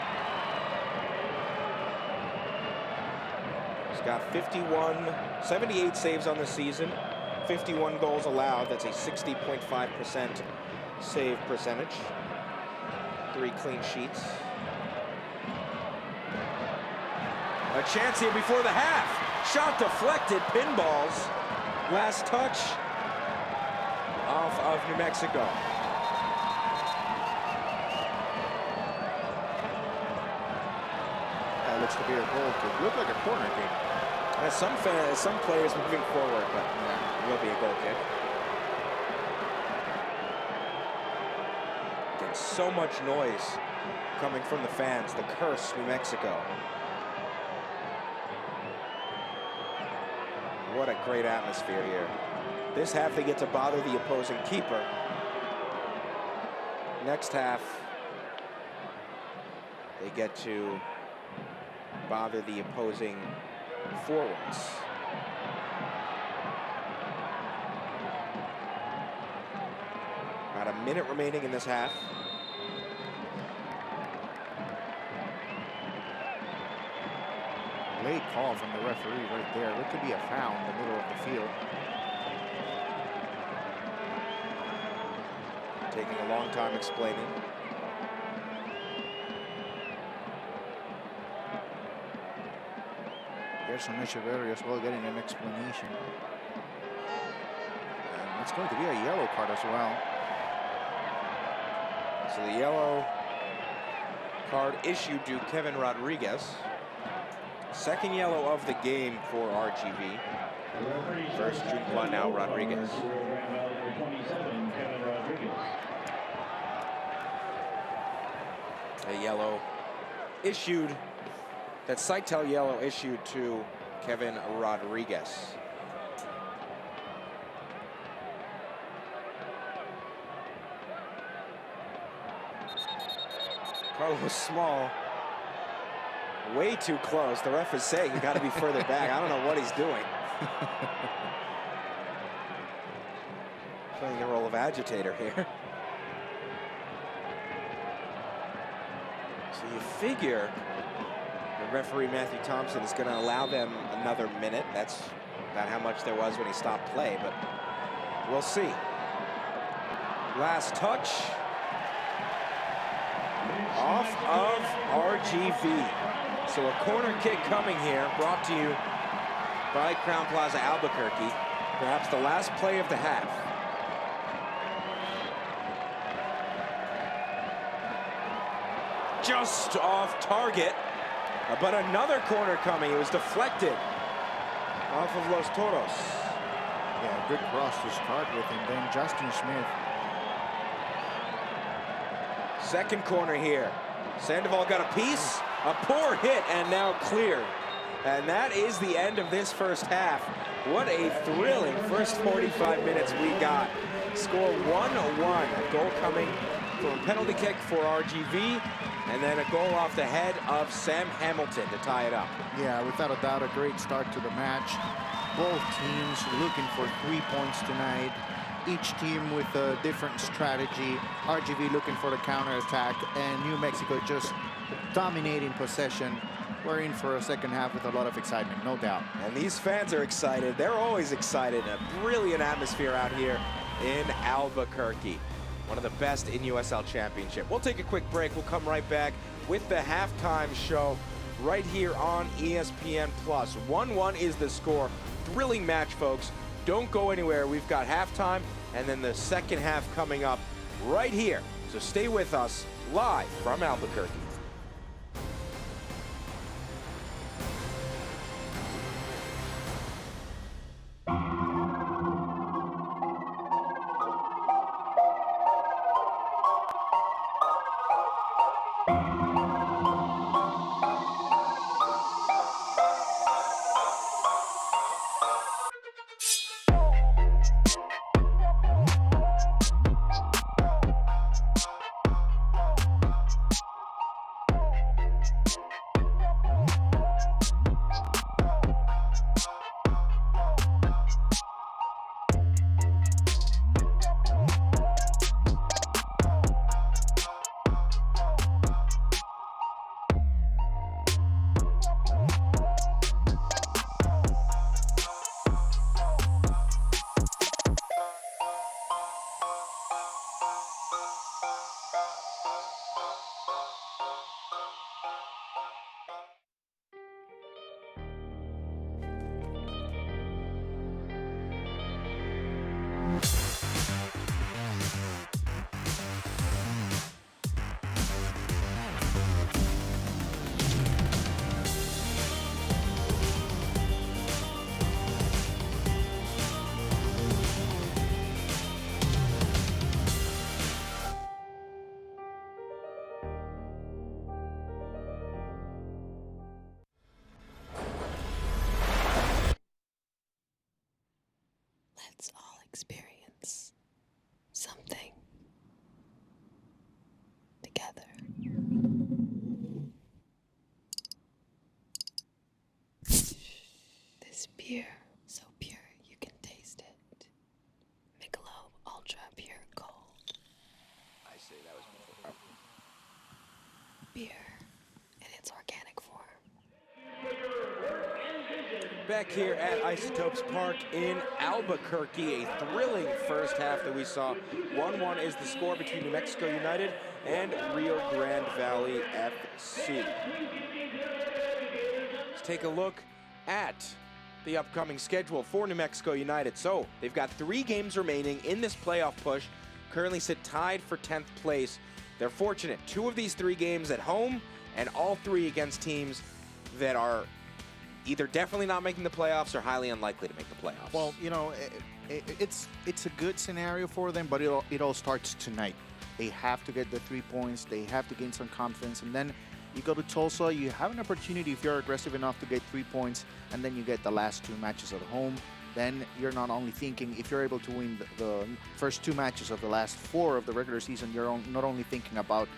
He's got 78 saves on the season, 51 goals allowed. That's a 60.5% save percentage. 3 clean sheets. A chance here before the half. Shot deflected, pinballs. Last touch off of New Mexico. That looks to be a goal kick. Looked like a corner kick. Some players moving forward, but yeah, it will be a goal kick. Getting so much noise coming from the fans. The curse, New Mexico. What a great atmosphere here. This half they get to bother the opposing keeper. Next half they get to bother the opposing forwards. About a minute remaining in this half. Late call from the referee right there. There could be a foul in the middle of the field. Taking a long time explaining. Gerson Echeverri as well getting an explanation. And it's going to be a yellow card as well. So the yellow card issued to Kevin Rodriguez. 2nd yellow of the game for RGV. First Junqua, now Rodriguez. A yellow issued, that Seitel yellow issued to Kevin Rodriguez. Carlos Small, way too close. The ref is saying you got to be further back. I don't know what he's doing. Playing the role of agitator here. So you figure the referee Matthew Thompson is going to allow them another minute. That's about how much there was when he stopped play, but we'll see. Last touch off of RGV. So a corner kick coming here, brought to you by Crown Plaza Albuquerque. Perhaps the last play of the half. Just off target, but another corner coming. It was deflected off of Los Toros. Yeah, good cross to start with, and then Justin Smith. Second corner here. Sandoval got a piece, a poor hit, and now cleared. And that is the end of this first half. What a thrilling first 45 minutes we got. Score 1-1. A goal coming from a penalty kick for RGV, and then a goal off the head of Sam Hamilton to tie it up. Yeah, without a doubt, a great start to the match. Both teams looking for 3 points tonight. Each team with a different strategy. RGV looking for the counterattack, and New Mexico just dominating possession. We're in for a second half with a lot of excitement, no doubt. And these fans are excited. They're always excited. A brilliant atmosphere out here in Albuquerque. One of the best in USL Championship. We'll take a quick break. We'll come right back with the halftime show right here on ESPN+. 1-1 is the score. Thrilling match, folks. Don't go anywhere. We've got halftime and then the second half coming up right here. So stay with us live from Albuquerque. Let's all experience something together. This beer, so pure you can taste it. Michelob Ultra Pure Gold. I say that was before. Beer in its organic form. Back here at Isotopes Park in Albuquerque, a thrilling first half that we saw. 1-1 is the score between New Mexico United and Rio Grande Valley FC. Let's take a look at the upcoming schedule for New Mexico United. So they've got 3 games remaining in this playoff push, currently sit tied for 10th place. They're fortunate, 2 of these 3 games at home and all 3 against teams that are either definitely not making the playoffs or highly unlikely to make the playoffs. Well, you know, it's a good scenario for them, but it all starts tonight. They have to get the 3 points. They have to gain some confidence, and then you go to Tulsa. You have an opportunity if you're aggressive enough to get 3 points, and then you get the last 2 matches at home. Then you're not only thinking, if you're able to win the first 2 matches of the last 4 of the regular season, you're not only thinking about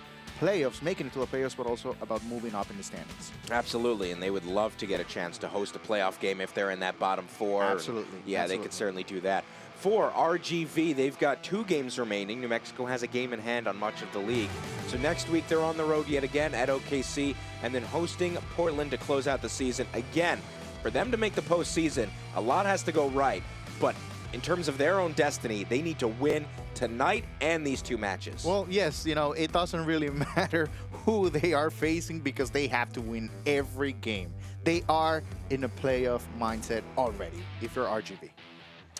playoffs, making it to the playoffs, but also about moving up in the standings. Absolutely, and they would love to get a chance to host a playoff game if they're in that bottom 4. Absolutely. Yeah, Absolutely. they could certainly do that. For RGV, they've got 2 games remaining. New Mexico has a game in hand on much of the league. So next week they're on the road yet again at OKC, and then hosting Portland to close out the season. Again, for them to make the postseason, a lot has to go right, but in terms of their own destiny, they need to win tonight and these 2 matches. Well, yes, you know, it doesn't really matter who they are facing because they have to win every game. They are in a playoff mindset already if you're RGV.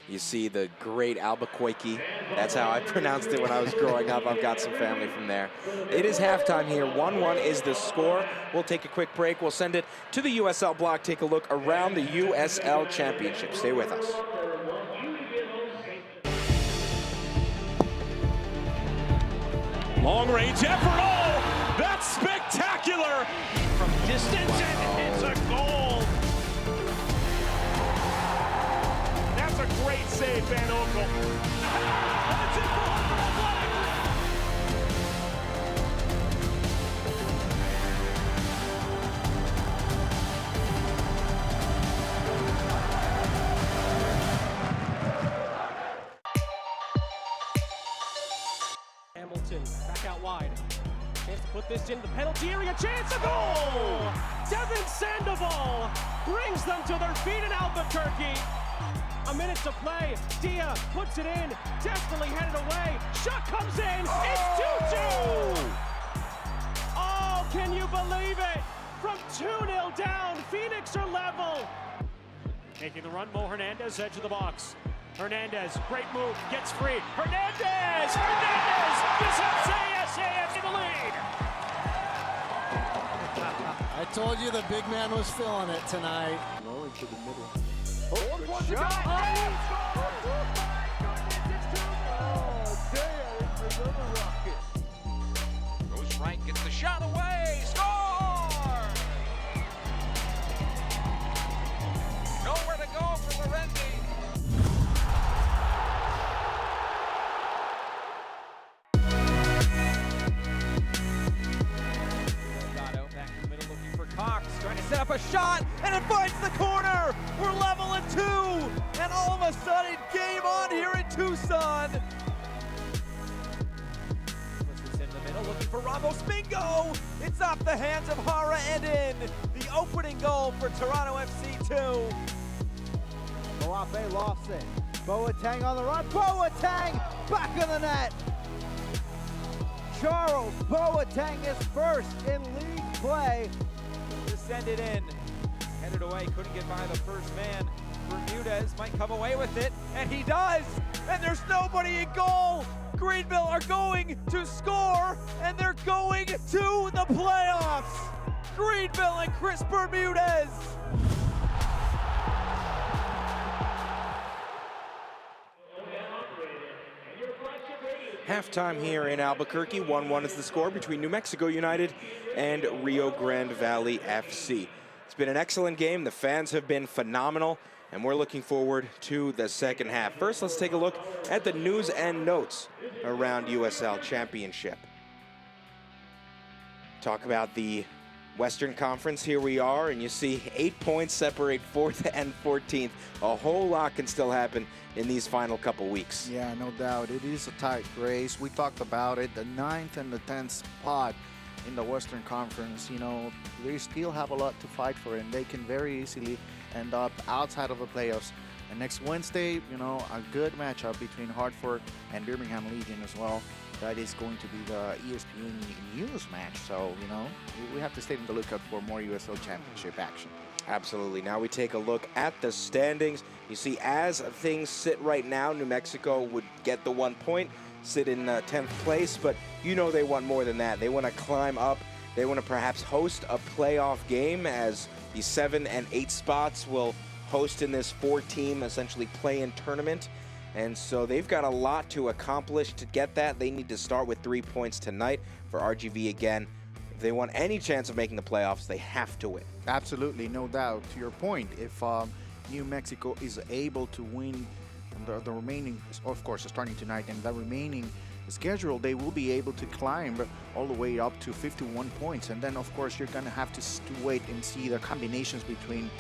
You see the great Albuquerque. That's how I pronounced it when I was growing up. I've got some family from there. It is halftime here. 1-1 is the score. We'll take a quick break. We'll send it to the USL block. Take a look around the USL Championship. Stay with us. Long range effort. Oh, that's spectacular. From distance, and it's a goal. That's a great save, Van Oekel. That's it for Hartford Hamilton back out wide. Chance to put this in the penalty area. Chance, a goal! Devin Sandoval brings them to their feet in Albuquerque. A minute to play. Dia puts it in, desperately headed away. Shot comes in. It's 2-2. Oh, can you believe it? From 2-0 down, Phoenix are level. Making the run, Mo Hernandez, edge of the box. Hernandez, great move, gets free. Hernandez gives SASAF in the lead. I told you the big man was feeling it tonight. Low into the middle. Oh, good shot. Goes right, gets the shot away, score! Nowhere to go for Grande. Cox trying to set up a shot, and it finds the corner. We're level at 2, and all of a sudden, game on here in Tucson. Puts this in the middle, looking for Ramos. Bingo! It's off the hands of Hara and in. The opening goal for Toronto FC 2. Moape lost it. Boateng on the run. Boateng back in the net. Charles Boateng is first in league play. To send it in. Headed away, couldn't get by the first man. Bermudez might come away with it, and he does! And there's nobody in goal! Greenville are going to score, and they're going to the playoffs! Greenville and Chris Bermudez! Halftime here in Albuquerque. 1-1 is the score between New Mexico United and Rio Grande Valley FC. It's been an excellent game. The fans have been phenomenal, and we're looking forward to the second half. First, let's take a look at the news and notes around USL Championship. Talk about the Western Conference. Here we are, and you see 8 points separate 4th and 14th. A whole lot can still happen in these final couple weeks. Yeah, no doubt. It is a tight race. We talked about it. The 9th and the 10th spot in the Western Conference, you know, they still have a lot to fight for, and they can very easily end up outside of the playoffs. And next Wednesday, you know, a good matchup between Hartford and Birmingham Legion as well. That is going to be the ESPN News match. So, you know, we have to stay on the lookout for more USL Championship action. Absolutely. Now we take a look at the standings. You see, as things sit right now, New Mexico would get the 1 point, sit in 10th place, but you know they want more than that. They want to climb up. They want to perhaps host a playoff game, as the 7 and 8 spots will host in this 4-team, essentially play-in tournament. And so they've got a lot to accomplish to get that. They need to start with 3 points tonight for RGV again. If they want any chance of making the playoffs, they have to win. Absolutely, no doubt. To your point, if New Mexico is able to win the remaining, of course, starting tonight, and the remaining schedule, they will be able to climb all the way up to 51 points. And then, of course, you're going to have to wait and see the combinations between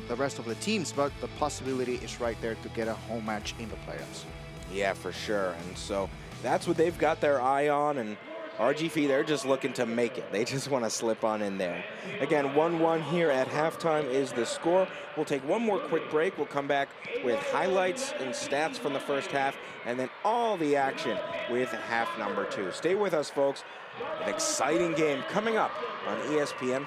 the rest of the teams, but the possibility is right there to get a home match in the playoffs. Yeah, for sure. And so that's what they've got their eye on, and RGV, they're just looking to make it. They just want to slip on in there. Again, 1-1 here at halftime is the score. We'll take one more quick break. We'll come back with highlights and stats from the first half, and then all the action with half number 2. Stay with us, folks. An exciting game coming up on ESPN+.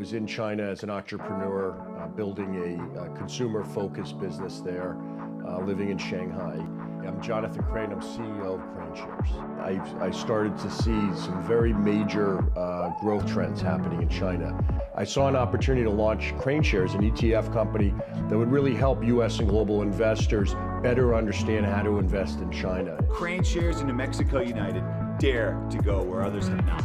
was in China as an entrepreneur, building a consumer-focused business there, living in Shanghai. I'm Jonathan Crane, I'm CEO of Crane Shares. I started to see some very major growth trends happening in China. I saw an opportunity to launch Crane Shares, an ETF company that would really help U.S. and global investors better understand how to invest in China. Crane Shares and New Mexico United dare to go where others have not.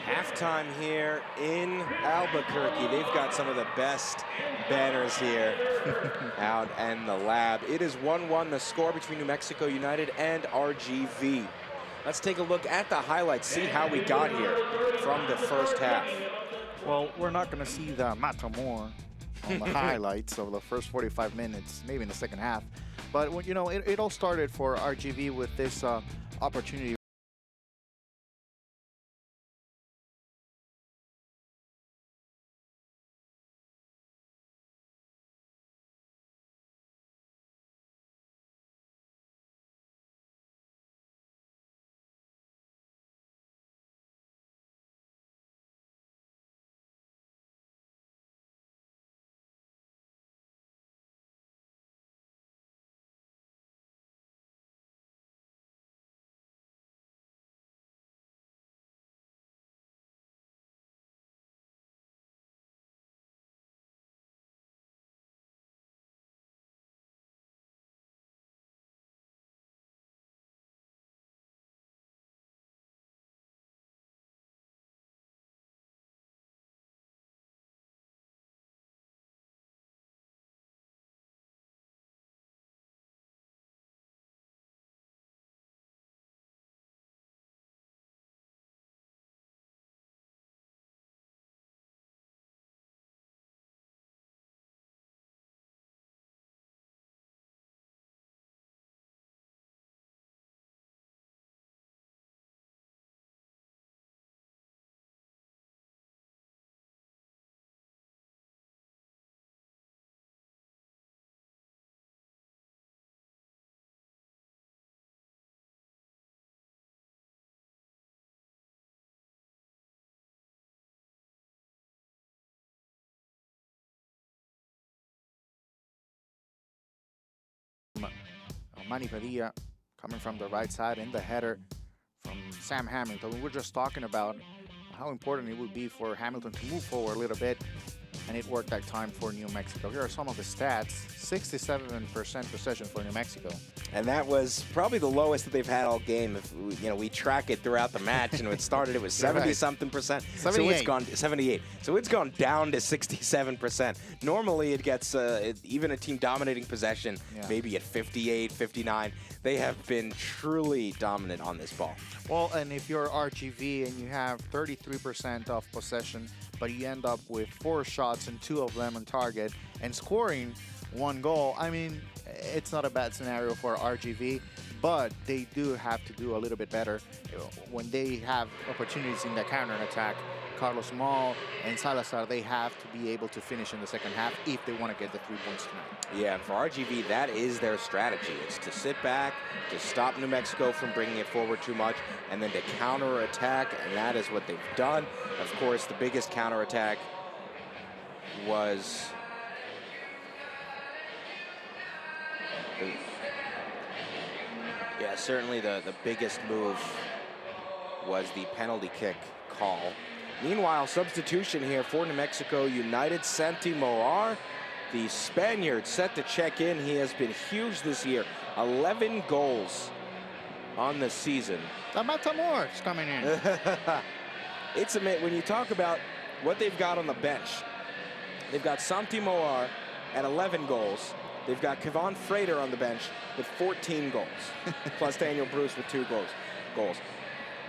Halftime here in Albuquerque. They've got some of the best banners here out in the lab. It is 1-1 the score between New Mexico United and RGV. Let's take a look at the highlights, see how we got here from the first half. Well, we're not going to see the Matamor on the highlights of the first 45 minutes, maybe in the second half. But, you know, it all started for RGV with this opportunity. Manny Padilla coming from the right side in the header from Sam Hamilton. We were just talking about how important it would be for Hamilton to move forward a little bit, and it worked that time for New Mexico. Here are some of the stats. 67% possession for New Mexico. And that was probably the lowest that they've had all game. If we track it throughout the match, and it started, it was 70-something percent. 78. So it's gone 78. So it's gone down to 67%. Normally, it gets even a team dominating possession, maybe at 58, 59. They have been truly dominant on this ball. Well, and if you're RGV and you have 33% of possession, but you end up with 4 shots and 2 of them on target and scoring 1 goal, I mean, it's not a bad scenario for RGV, but they do have to do a little bit better when they have opportunities in the counter-attack. Carlos Mal and Salazar, they have to be able to finish in the second half if they want to get the 3 points tonight. Yeah, for RGV, that is their strategy. It's to sit back, to stop New Mexico from bringing it forward too much, and then to counter-attack, and that is what they've done. Of course, the biggest counter-attack was certainly the biggest move was the penalty kick call. Meanwhile, substitution here for New Mexico United. Santi Moar, the Spaniard, set to check in. He has been huge this year. 11 goals on the season. The Matamoros coming in. It's amazing when you talk about what they've got on the bench. They've got Santi Moar at 11 goals. They've got Kevon Frater on the bench with 14 goals, plus Daniel Bruce with 2 goals.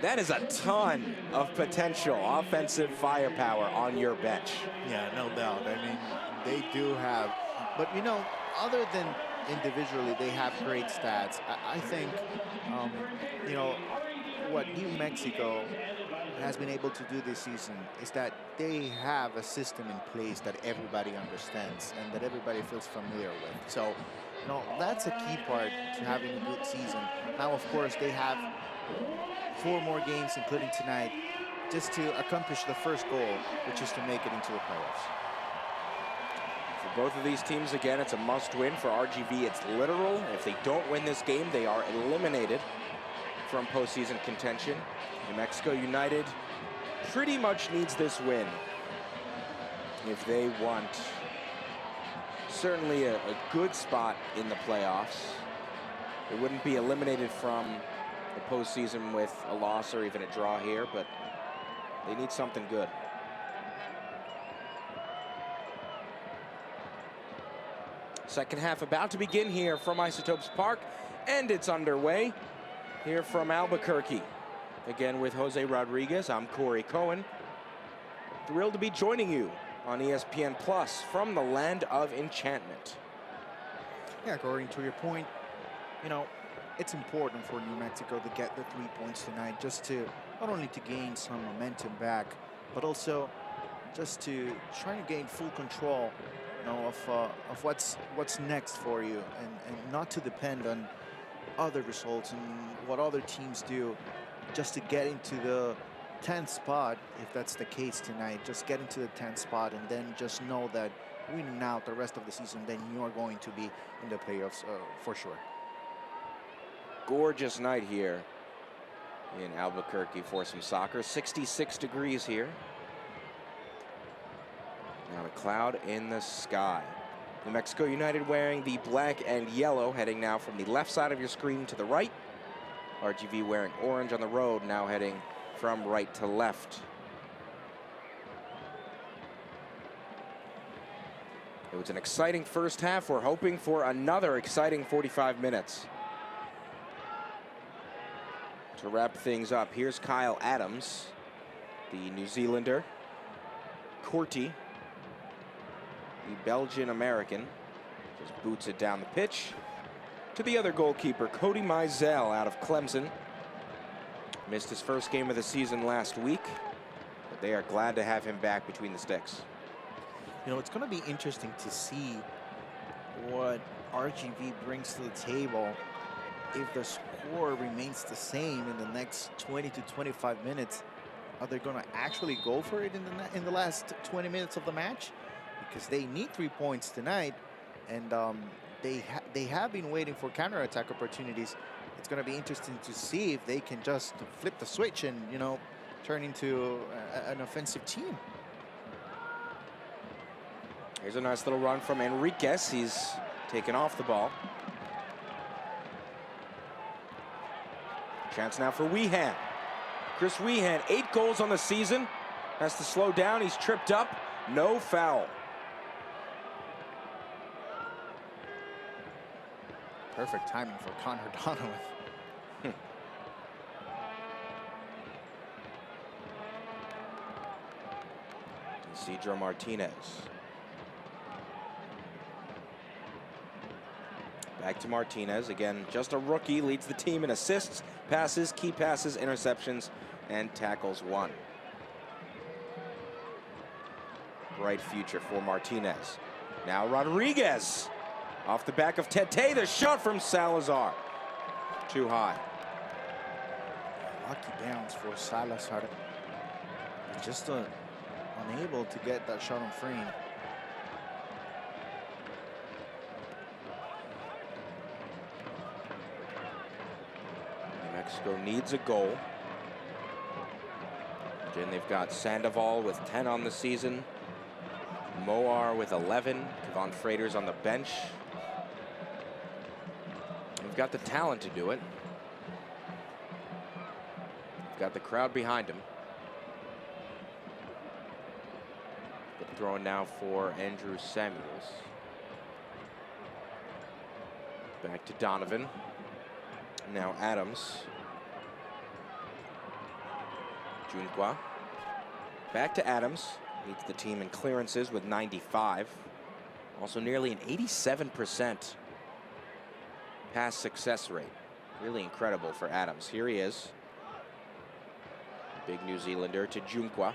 That is a ton of potential offensive firepower on your bench. Yeah, no doubt. I mean, they do have, but you know, other than individually, they have great stats. I think, you know, what New Mexico has been able to do this season is that they have a system in place that everybody understands and that everybody feels familiar with. So, you know, that's a key part to having a good season. Now, of course, they have 4 more games, including tonight, just to accomplish the first goal, which is to make it into the playoffs. For both of these teams, again, it's a must-win. For RGV, it's literal. If they don't win this game, they are eliminated from postseason contention. New Mexico United pretty much needs this win if they want certainly a good spot in the playoffs. They wouldn't be eliminated from the postseason with a loss or even a draw here, but they need something good. Second half about to begin here from Isotopes Park, and it's underway here from Albuquerque. Again with Jose Rodriguez, I'm Corey Cohen. Thrilled to be joining you on ESPN Plus from the land of enchantment. Yeah, according to your point, you know, it's important for New Mexico to get the 3 points tonight, just to not only to gain some momentum back, but also just to try to gain full control, you know, of what's next for you, and not to depend on other results and what other teams do, just to get into the 10th spot, if that's the case tonight. Just get into the 10th spot, and then just know that winning out the rest of the season, then you are going to be in the playoffs for sure. Gorgeous night here in Albuquerque for some soccer. 66 degrees here. Not a cloud in the sky. New Mexico United wearing the black and yellow, heading now from the left side of your screen to the right. RGV wearing orange on the road, now heading from right to left. It was an exciting first half. We're hoping for another exciting 45 minutes. To wrap things up, here's Kyle Adams, the New Zealander. Corti, the Belgian-American, just boots it down the pitch to the other goalkeeper, Cody Mizell out of Clemson. Missed his first game of the season last week, but they are glad to have him back between the sticks. You know, it's going to be interesting to see what RGV brings to the table if the score remains the same in the next 20 to 25 minutes. Are they going to actually go for it in the last 20 minutes of the match? Because they need 3 points tonight, and they have been waiting for counterattack opportunities. It's going to be interesting to see if they can just flip the switch and, you know, turn into an offensive team. Here's a nice little run from Enriquez. He's taken off the ball. Chance now for Weehan. Chris Weehan, 8 goals on the season. Has to slow down. He's tripped up. No foul. Perfect timing for Connor Donovan. Isidro Martinez. Back to Martinez. Again, just a rookie, leads the team in assists, passes, key passes, interceptions, and tackles won. Bright future for Martinez. Now Rodriguez. Off the back of Tete, the shot from Salazar. Too high. Lucky bounce for Salazar. Just unable to get that shot on frame. New Mexico needs a goal. Again, they've got Sandoval with 10 on the season. Moar with 11. Kevon Freitas on the bench. They've got the talent to do it. They've got the crowd behind him. But throwing now for Andrew Samuels. Back to Donovan. Now Adams. Junqua. Back to Adams. Leads the team in clearances with 95. Also nearly an 87% pass success rate. Really incredible for Adams. Here he is. Big New Zealander to Junqua.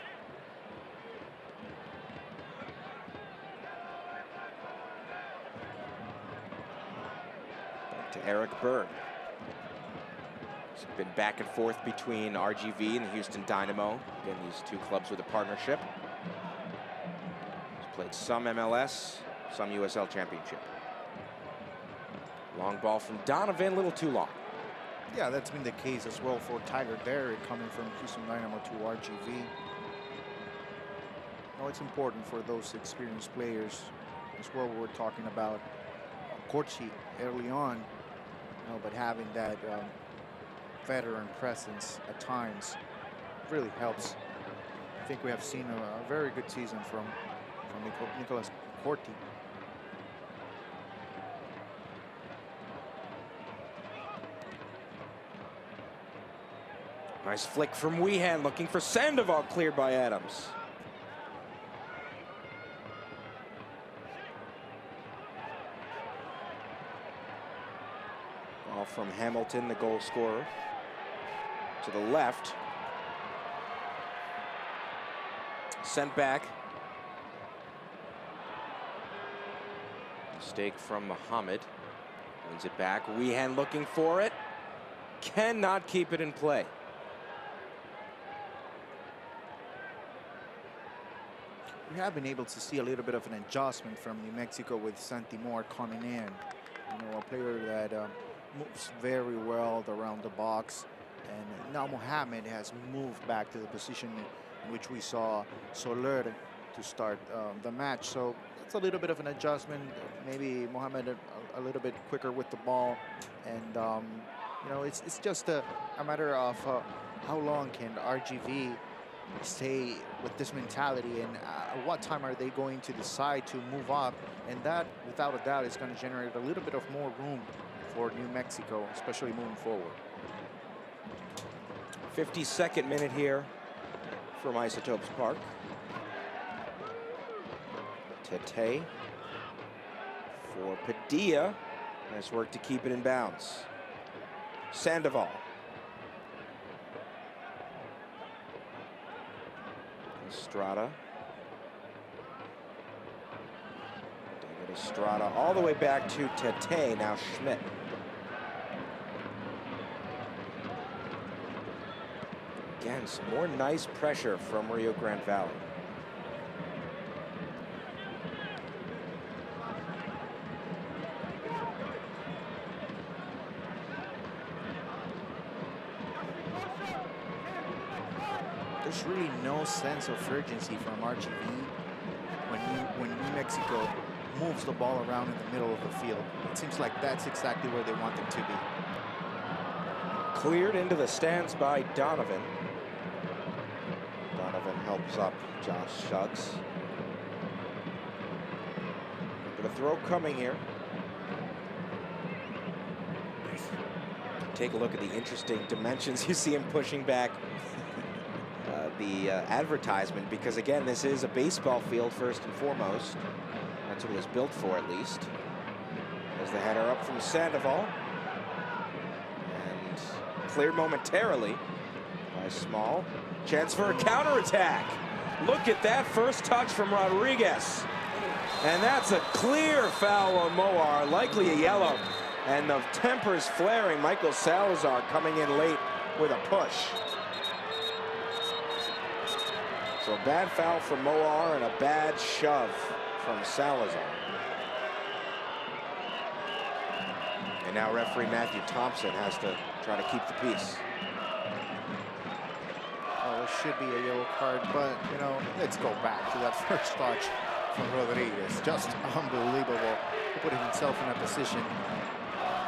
Back to Eric Bird. Been back and forth between RGV and the Houston Dynamo. Again, these two clubs with a partnership. He's played some MLS, some USL Championship. Long ball from Donovan, a little too long. Yeah, that's been the case as well for Tiger Derrick coming from Houston Dynamo to RGV. No, it's important for those experienced players as well. We're talking about Corchi early on, but having that veteran presence at times really helps. I think we have seen a very good season from Nicolas Corti. Nice flick from Weehan, looking for Sandoval, cleared by Adams. Ball from Hamilton, the goal scorer. To the left. Sent back. Mistake from Muhammad. Wins it back. Weehan looking for it. Cannot keep it in play. We have been able to see a little bit of an adjustment from New Mexico with Santi Moore coming in. A player that moves very well around the box. And now Mohamed has moved back to the position in which we saw Soler to start the match. So it's a little bit of an adjustment. Maybe Mohamed a little bit quicker with the ball. And, it's just a matter of how long can RGV stay with this mentality, and at what time are they going to decide to move up, and that without a doubt is going to generate a little bit of more room for New Mexico, especially moving forward. 52nd minute here from Isotopes Park. Tete for Padilla. Nice work to keep it in bounds. Sandoval. Estrada. David Estrada all the way back to Tete, now Schmidt. Again, some more nice pressure from Rio Grande Valley. There's really no sense of urgency from RGV when New Mexico moves the ball around in the middle of the field. It seems like that's exactly where they want them to be. Cleared into the stands by Donovan. Donovan helps up Josh Suggs. But a throw coming here. Take a look at the interesting dimensions. You see him pushing back the advertisement, because again, this is a baseball field first and foremost. That's what it was built for, at least. As the header up from Sandoval. And cleared momentarily by Small. Chance for a counterattack. Look at that first touch from Rodriguez. And that's a clear foul on Moar, likely a yellow. And the tempers flaring. Michael Salazar coming in late with a push. So a bad foul from Moar and a bad shove from Salazar. And now referee Matthew Thompson has to try to keep the peace. Oh, it should be a yellow card, but, let's go back to that first touch from Rodriguez. Just unbelievable. He put himself in a position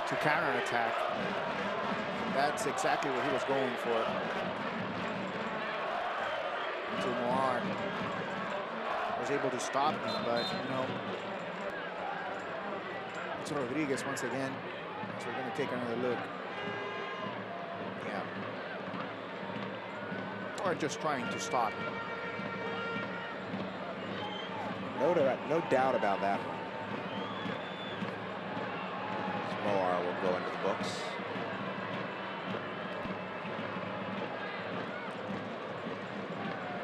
to counterattack. That's exactly what he was going for. Until Moar was able to stop him, but, it's Rodriguez once again. So we're going to take another look. Yeah. Or just trying to stop him. No doubt about that one. Moar will go into the books.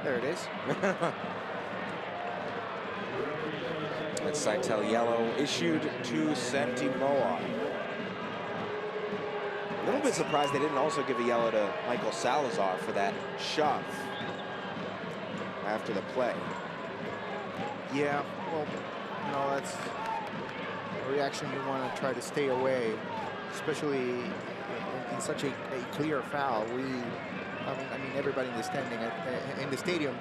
There it is. And Seitel yellow issued to Santi Moar. A little bit surprised they didn't also give a yellow to Michael Salazar for that shove after the play. Yeah, well, you know, that's a reaction you want to try to stay away, especially in such a clear foul. I mean, everybody in the standing in the stadium,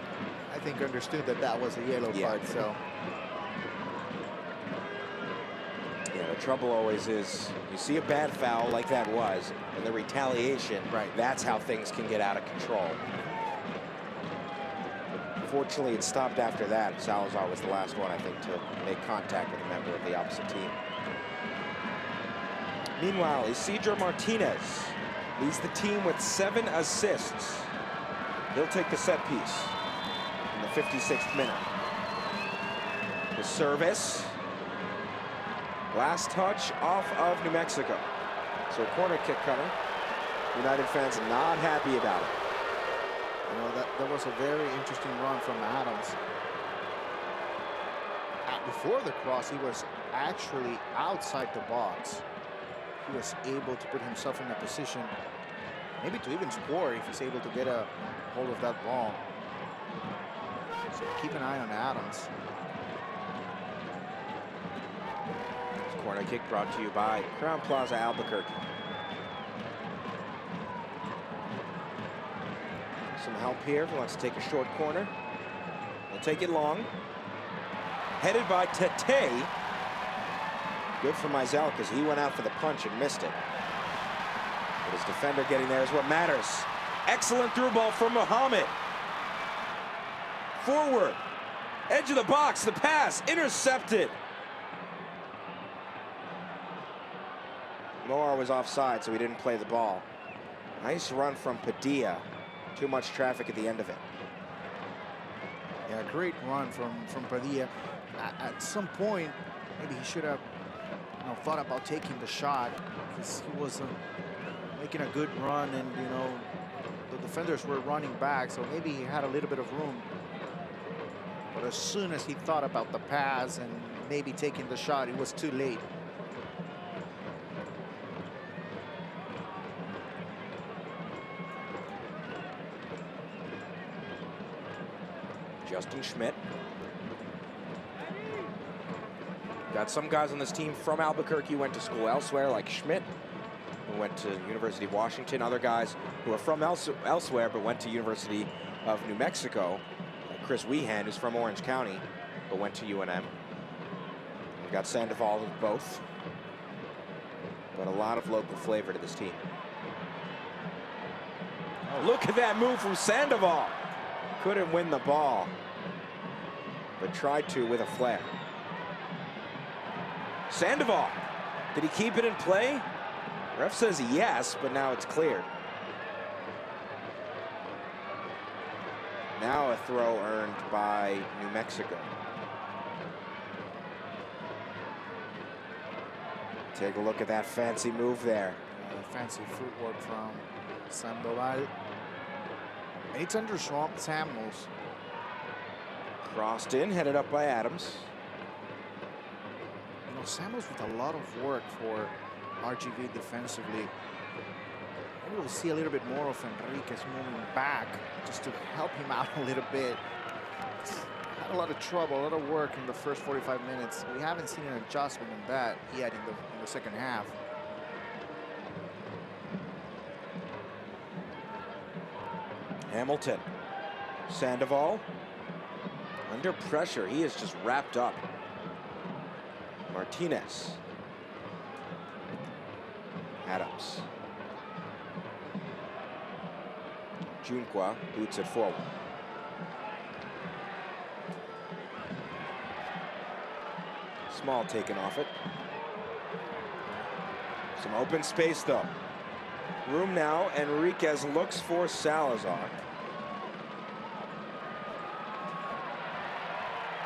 I think, understood that that was a yellow card. So. Yeah, the trouble always is you see a bad foul like that was, and the retaliation, that's how things can get out of control. Fortunately, it stopped after that. Salazar was the last one, I think, to make contact with a member of the opposite team. Meanwhile, Isidro Martinez leads the team with 7 assists. He'll take the set piece in the 56th minute. The service. Last touch off of New Mexico. So a corner kick coming. United fans not happy about it. You know, that was a very interesting run from Adams. Before the cross, he was actually outside the box. He was able to put himself in a position, maybe to even score if he's able to get a hold of that ball. So keep an eye on Adams. Corner kick brought to you by Crown Plaza Albuquerque. Some help here. He wants to take a short corner. He'll take it long. Headed by Tete. Good for Mizell because he went out for the punch and missed it. But his defender getting there is what matters. Excellent through ball from Muhammad. Forward. Edge of the box. The pass. Intercepted. Moar was offside, so he didn't play the ball. Nice run from Padilla. Too much traffic at the end of it. Yeah, great run from Padilla. At some point, maybe he should have, you know, thought about taking the shot because he was making a good run, and you know the defenders were running back, so maybe he had a little bit of room. But as soon as he thought about the pass and maybe taking the shot, it was too late. Justin Schmidt. Got some guys on this team from Albuquerque, went to school elsewhere, like Schmidt, who went to University of Washington. Other guys who are from elsewhere, but went to University of New Mexico. Like Chris Wehan, who's from Orange County, but went to UNM. We've got Sandoval, who's both. But a lot of local flavor to this team. Oh, look at that move from Sandoval. Couldn't win the ball, but tried to with a flare. Sandoval, did he keep it in play? Ref says yes, but now it's cleared. Now a throw earned by New Mexico. Take a look at that fancy move there. Fancy footwork from Sandoval. It's under Samuels. Crossed in, headed up by Adams. You know, Samuels with a lot of work for RGV defensively. Maybe we'll see a little bit more of Enriquez moving back just to help him out a little bit. He's had a lot of trouble, a lot of work in the first 45 minutes. We haven't seen an adjustment in that yet in the second half. Hamilton. Sandoval. Under pressure. He is just wrapped up. Martinez. Adams. Junqua boots it forward. Small taken off it. Some open space though. Room now. Enriquez looks for Salazar.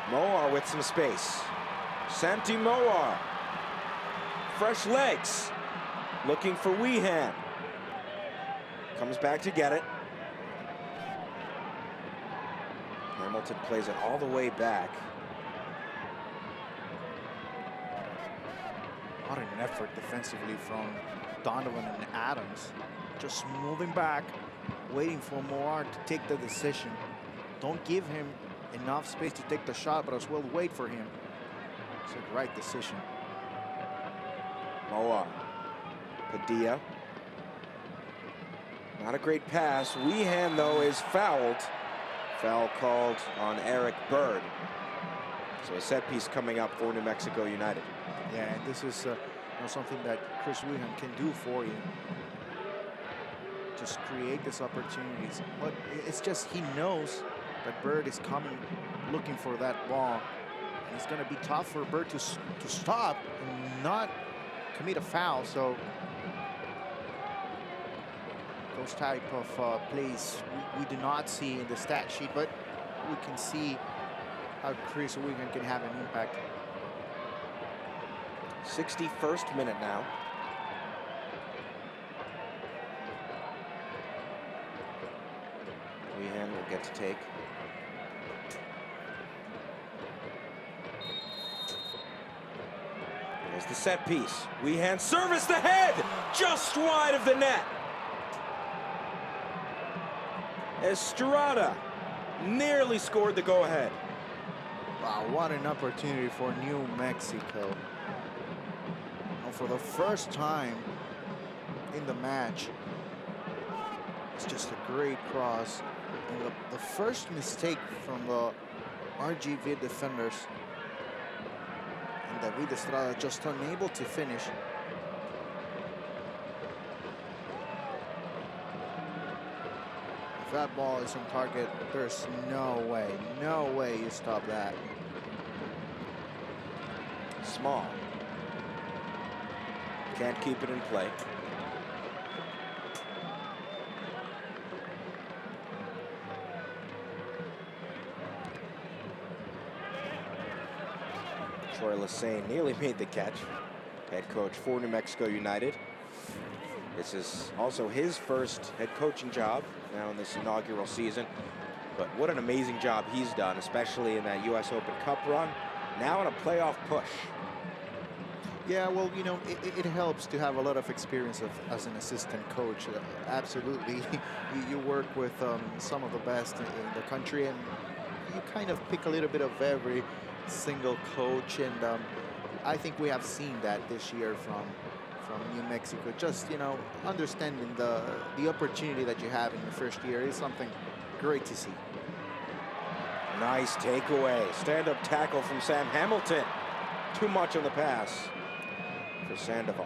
Moar with some space. Santi Moar. Fresh legs. Looking for Wehan. Comes back to get it. Hamilton plays it all the way back. What an effort defensively from Donovan and Adams. Just moving back, waiting for Moar to take the decision. Don't give him enough space to take the shot, but as well wait for him. It's a right decision. Moar. Padilla. Not a great pass. Weehan, though, is fouled. Foul called on Eric Bird. So a set piece coming up for New Mexico United. Yeah, and this is something that Chris Weehan can do for you. Just create these opportunities. But it's just he knows that Bird is coming looking for that ball. And it's going to be tough for Bird to stop and not commit a foul. So those type of plays we do not see in the stat sheet, but we can see how Chris Weehan can have an impact. 61st minute now. Weehan will get to take. There's the set piece. Weehan service the head, just wide of the net. Estrada nearly scored the go-ahead. Wow, what an opportunity for New Mexico. And for the first time in the match, it's just a great cross. And the first mistake from the RGV defenders. And David Estrada just unable to finish. If that ball is on target, there's no way you stop that. Small. Can't keep it in play. Troy Lassane nearly made the catch. Head coach for New Mexico United. This is also his first head coaching job now in this inaugural season. But what an amazing job he's done, especially in that U.S. Open Cup run. Now in a playoff push. Yeah, well, you know, it helps to have a lot of experience as an assistant coach. Absolutely. You work with some of the best in the country, and you kind of pick a little bit of every single coach. And I think we have seen that this year from New Mexico. Just, you know, understanding the opportunity that you have in your first year is something great to see. Nice takeaway. Stand-up tackle from Sam Hamilton. Too much on the pass for Sandoval.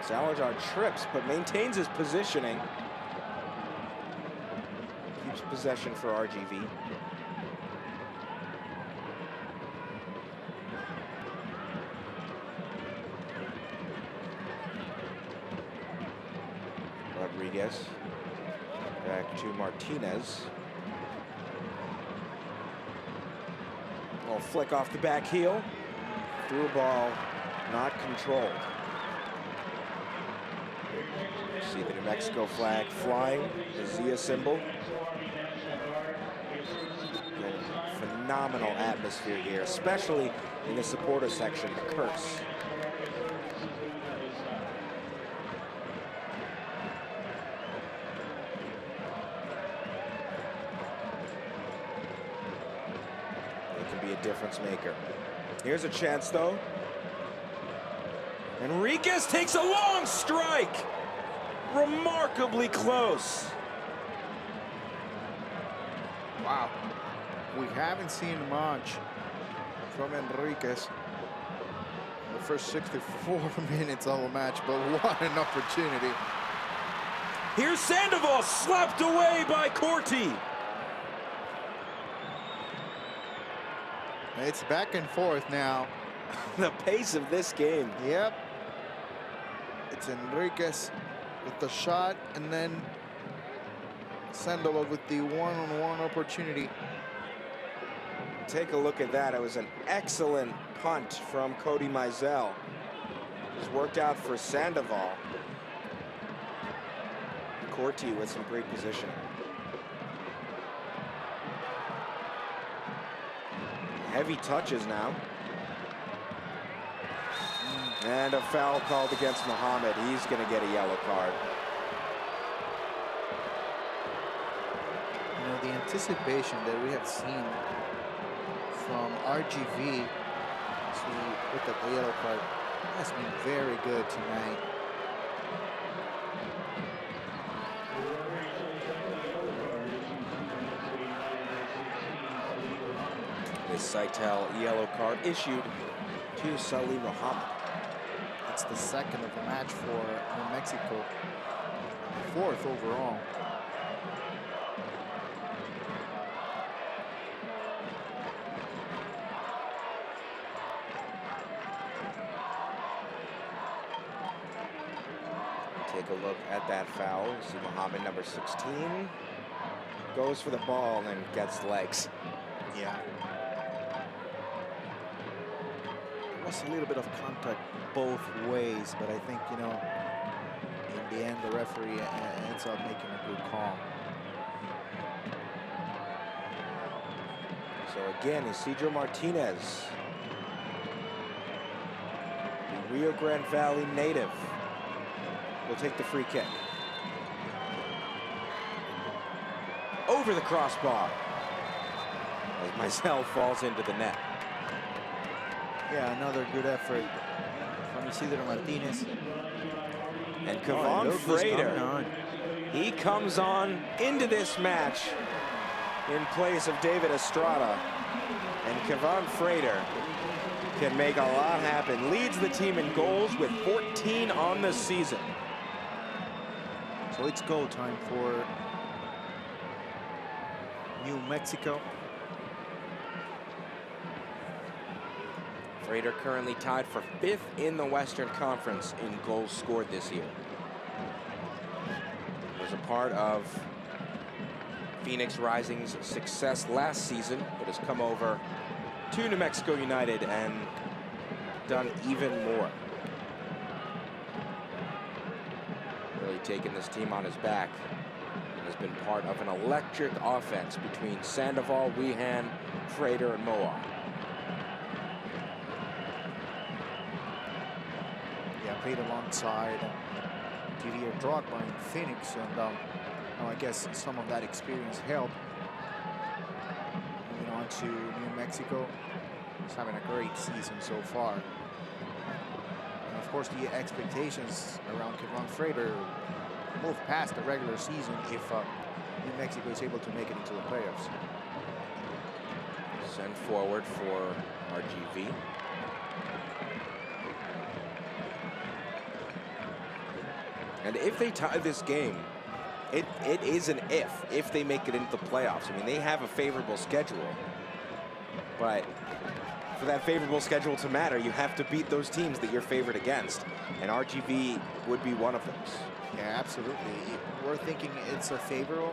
Salazar trips, but maintains his positioning. Keeps possession for RGV. Rodriguez. Back to Martinez. Little flick off the back heel. Through ball, not controlled. See the New Mexico flag flying, the Zia symbol. Phenomenal atmosphere here, especially in the supporter section, the curse. It can be a difference maker. Here's a chance though. Enriquez takes a long strike. Remarkably close. Wow. We haven't seen much from Enriquez in the first 64 minutes of the match, but what an opportunity. Here's Sandoval, slapped away by Corti. It's back and forth now. The pace of this game. Yep. It's Enriquez with the shot, and then Sandoval with the one-on-one opportunity. Take a look at that. It was an excellent punt from Cody Mizell. It's worked out for Sandoval. court to you with some great positioning. Heavy touches now. And a foul called against Muhammad. He's going to get a yellow card. You know, the anticipation that we have seen from RGV with the yellow card has been very good tonight. This Saitel yellow card issued to Salim Muhammad. It's the second of the match for New Mexico, fourth overall. Take a look at that foul. See Muhammad, number 16, goes for the ball and gets legs. Yeah. There was a little bit of contact both ways, but I think, you know, in the end, the referee ends up making a good call. So again, Isidro Martinez, the Rio Grande Valley native, will take the free kick. Over the crossbar, as Mizell falls into the net. Yeah, another good effort from Isidro Martinez. And Kevon Frater, he comes on into this match in place of David Estrada. And Kevon Frater can make a lot happen. Leads the team in goals with 14 on the season. So it's goal time for New Mexico. Frater currently tied for 5th in the Western Conference in goals scored this year. Was a part of Phoenix Rising's success last season, but has come over to New Mexico United and done even more. Really taken this team on his back and has been part of an electric offense between Sandoval, Wehan, Frater, and Moa. Yeah, played alongside Didier Drogba in Phoenix, and I guess some of that experience helped. Moving on to New Mexico, he's having a great season so far. And of course, the expectations around Kevon Frater move past the regular season if New Mexico is able to make it into the playoffs. Send forward for RGV. And if they tie this game, it is an if they make it into the playoffs. I mean, they have a favorable schedule, but for that favorable schedule to matter, you have to beat those teams that you're favored against, and RGV would be one of those. Yeah, absolutely. We're thinking it's favorable,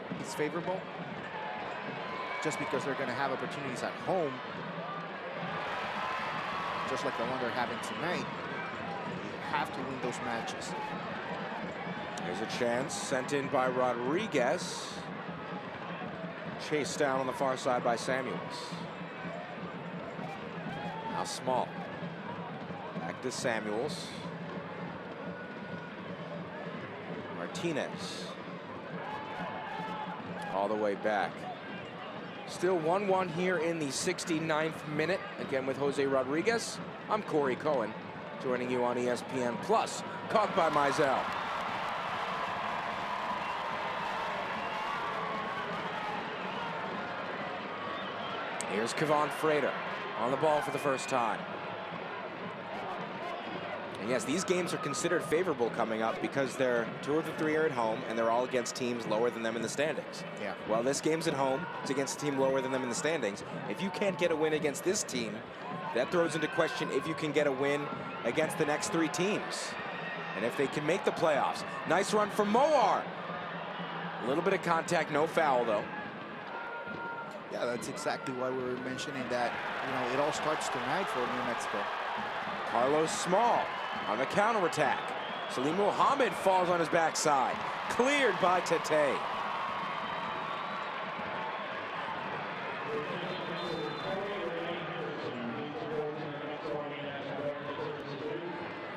just because they're going to have opportunities at home, just like the one they're having tonight. You have to win those matches. There's a chance sent in by Rodriguez. Chased down on the far side by Samuels. Now Small. Back to Samuels. Martinez. All the way back. Still 1-1 here in the 69th minute. Again with Jose Rodriguez. I'm Corey Cohen, joining you on ESPN Plus. Caught by Mizell. Here's Kevon Frater on the ball for the first time. And yes, these games are considered favorable coming up because 2 of the 3 are at home and they're all against teams lower than them in the standings. Yeah. Well, this game's at home. It's against a team lower than them in the standings. If you can't get a win against this team, that throws into question if you can get a win against the next 3 teams. And if they can make the playoffs. Nice run from Moar. A little bit of contact, no foul though. Yeah, that's exactly why we were mentioning that, it all starts tonight for New Mexico. Carlos Small on the counterattack. Salim Muhammad falls on his backside. cleared by Tete.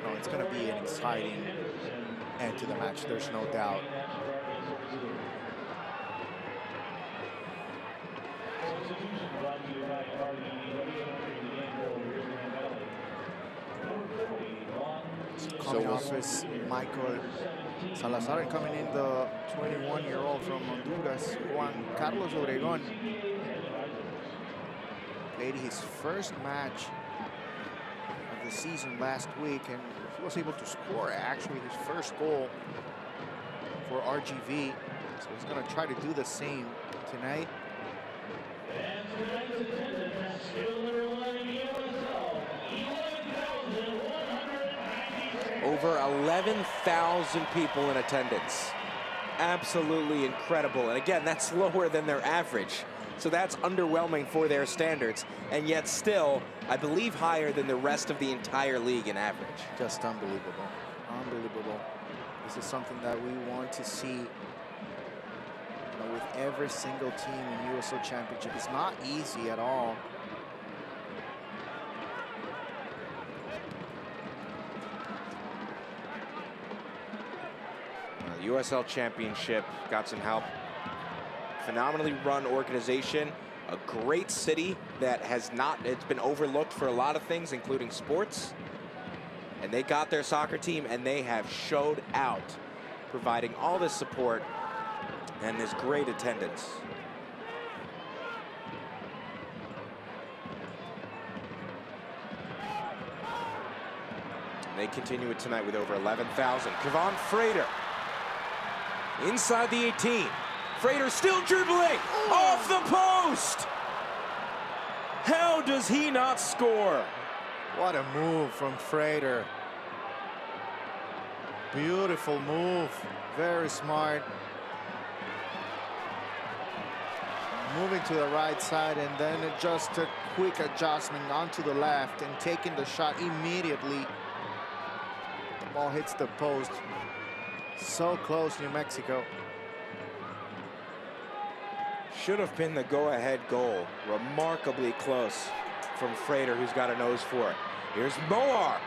No, it's going to be an exciting end to the match, there's no doubt. Coming off is Michael Salazar, and coming in the 21-year-old from Honduras, Juan Carlos Obregón. Played his first match of the season last week, and he was able to score actually his first goal for RGV. So he's going to try to do the same tonight. Over 11,000 people in attendance. Absolutely incredible. And again, that's lower than their average. So that's underwhelming for their standards. And yet still, I believe, higher than the rest of the entire league in average. Just unbelievable. Unbelievable. This is something that we want to see, with every single team in USL Championship. It's not easy at all. The USL Championship got some help. Phenomenally run organization, a great city that it's been overlooked for a lot of things, including sports. And they got their soccer team, and they have showed out, providing all this support and this great attendance. And they continue it tonight with over 11,000. Kevon Frater inside the 18. Frater still dribbling off the post. How does he not score? What a move from Frater. Beautiful move, very smart. Moving to the right side, and then just a quick adjustment onto the left and taking the shot immediately. The ball hits the post. So close, New Mexico. Should have been the go-ahead goal. Remarkably close from Frater, who's got a nose for it. Here's Moar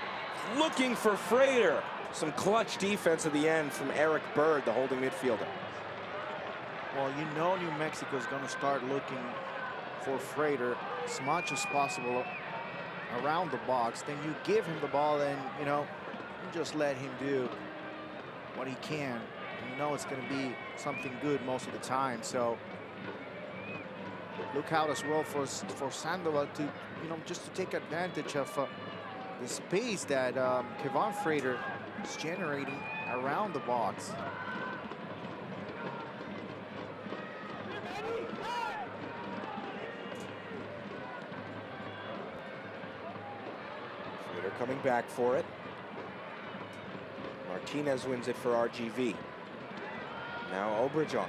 looking for Frater. Some clutch defense at the end from Eric Bird, the holding midfielder. Well, you know New Mexico is going to start looking for Frater as much as possible around the box. Then you give him the ball, and, you just let him do what he can. And you know it's going to be something good most of the time. So look out as well for Sandoval to, just to take advantage of the space that Kevon Frater is generating around the box. Frater coming back for it. Martinez wins it for RGV. Now Obregon.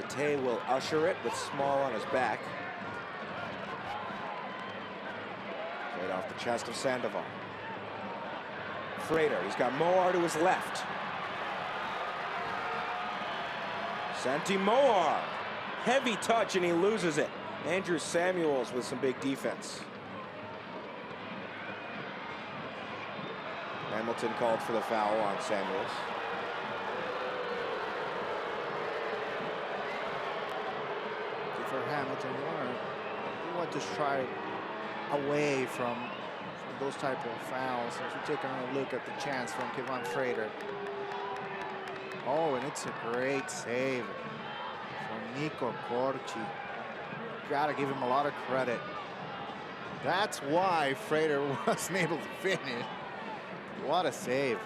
Tete will usher it with Small on his back. Right off the chest of Sandoval. Frater, he's got Moar to his left. Santi Moar, heavy touch, and he loses it. Andrew Samuels with some big defense. Hamilton called for the foul on Samuels. For Hamilton, you want to try away from those type of fouls. As we take a look at the chance from Kevon Frater. Oh, and it's a great save from Nico Corchi. Gotta give him a lot of credit. That's why Frater wasn't able to finish. What a save.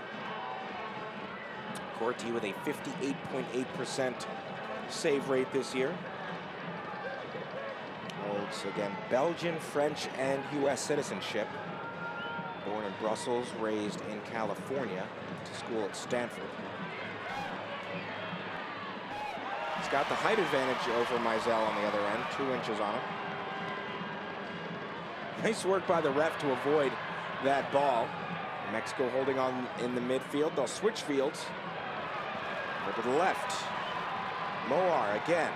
Corti with a 58.8% save rate this year. Holds, again, Belgian, French, and U.S. citizenship. Born in Brussels, raised in California, to school at Stanford. He's got the height advantage over Mizell on the other end, 2 inches on him. Nice work by the ref to avoid that ball. Mexico holding on in the midfield. They'll switch fields. Go to the left. Moar again.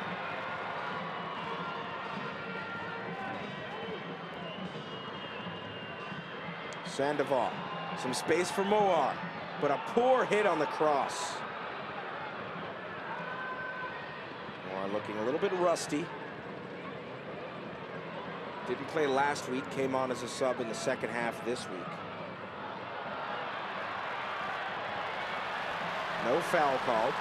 Sandoval. Some space for Moar, but a poor hit on the cross. Moar looking a little bit rusty. Didn't play last week, came on as a sub in the second half this week. No foul called.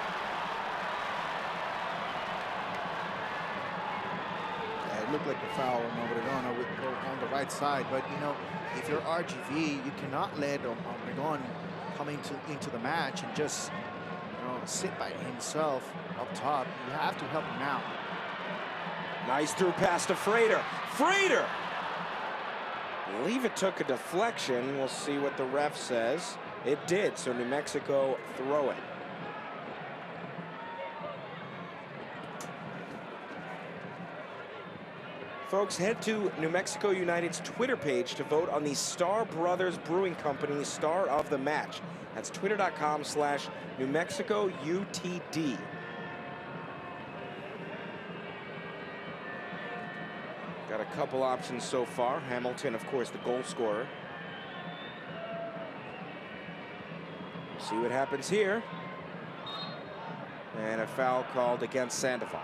Yeah, it looked like a foul on Obregón on the right side, but you know, if you're RGV, you cannot let Obregón come into the match and just, you know, sit by himself up top. You have to help him out. Nice through pass to Frater. Frater! I believe it took a deflection. We'll see what the ref says. It did, so New Mexico throw it. Folks, head to New Mexico United's Twitter page to vote on the Star Brothers Brewing Company Star of the Match. That's twitter.com/New Mexico UTD. Got a couple options so far. Hamilton, of course, the goal scorer. See what happens here. And a foul called against Sandoval.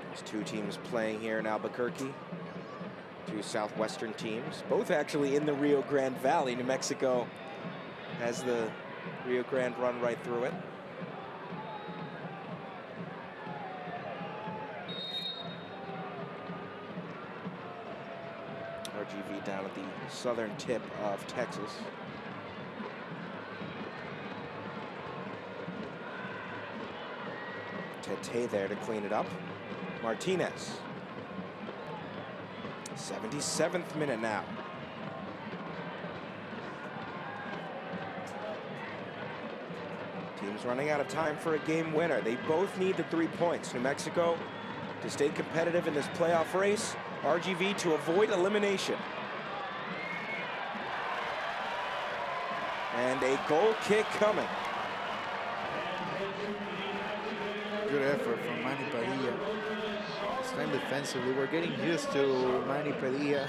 There's two teams playing here in Albuquerque. Two southwestern teams, both actually in the Rio Grande Valley. New Mexico has the Rio Grande run right through it. RGV down at the southern tip of Texas. Tete there to clean it up. Martinez. 77th minute now. Team's running out of time for a game winner. They both need the 3 points. New Mexico to stay competitive in this playoff race. RGV to avoid elimination. And a goal kick coming. Good effort from Manny Padilla. Stand defensively. We're getting used to Manny Padilla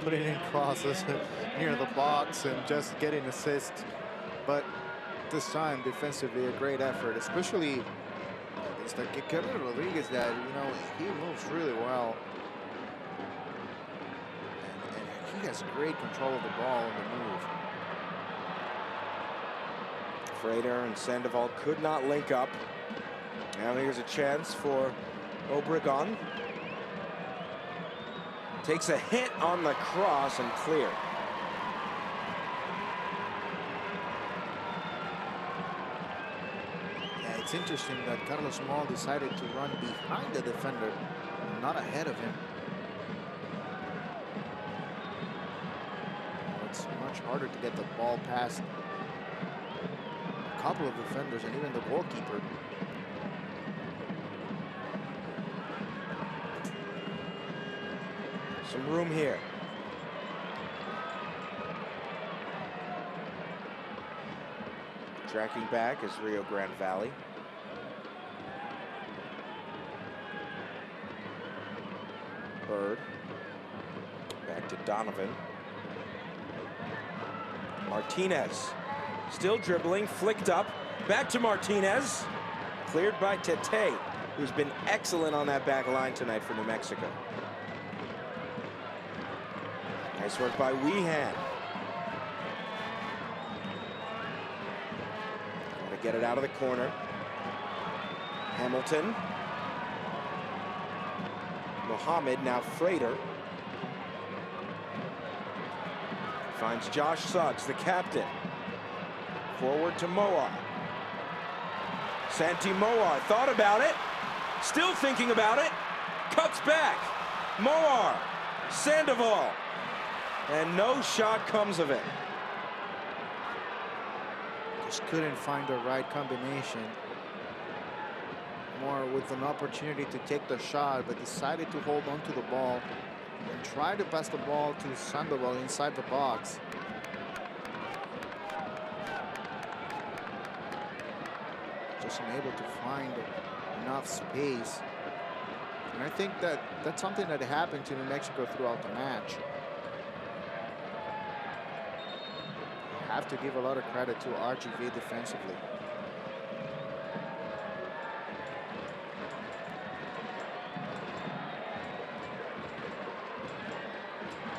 putting in crosses near the box and just getting assists. But this time, defensively, a great effort, especially it's like Kevin Rodriguez that, you know, he moves really well. And he has great control of the ball on the move. Frater and Sandoval could not link up. Now here's a chance for Obregón. Takes a hit on the cross and cleared. Yeah, it's interesting that Carlos Moll decided to run behind the defender, not ahead of him. It's much harder to get the ball past a couple of defenders and even the goalkeeper. Some room here. Tracking back is Rio Grande Valley. Bird. Back to Donovan. Martinez. Still dribbling, flicked up. Back to Martinez. Cleared by Tete, who's been excellent on that back line tonight for New Mexico. Nice work by Weehan. Got to get it out of the corner. Hamilton. Mohammed, now Frater. Finds Josh Suggs, the captain. Forward to Moar. Santi Moar thought about it. Still thinking about it. Cuts back. Moar. Sandoval. And no shot comes of it. Just couldn't find the right combination. more with an opportunity to take the shot, but decided to hold on to the ball and try to pass the ball to Sandoval inside the box. Just unable to find enough space. And I think that that's something that happened to New Mexico throughout the match. I have to give a lot of credit to RGV defensively.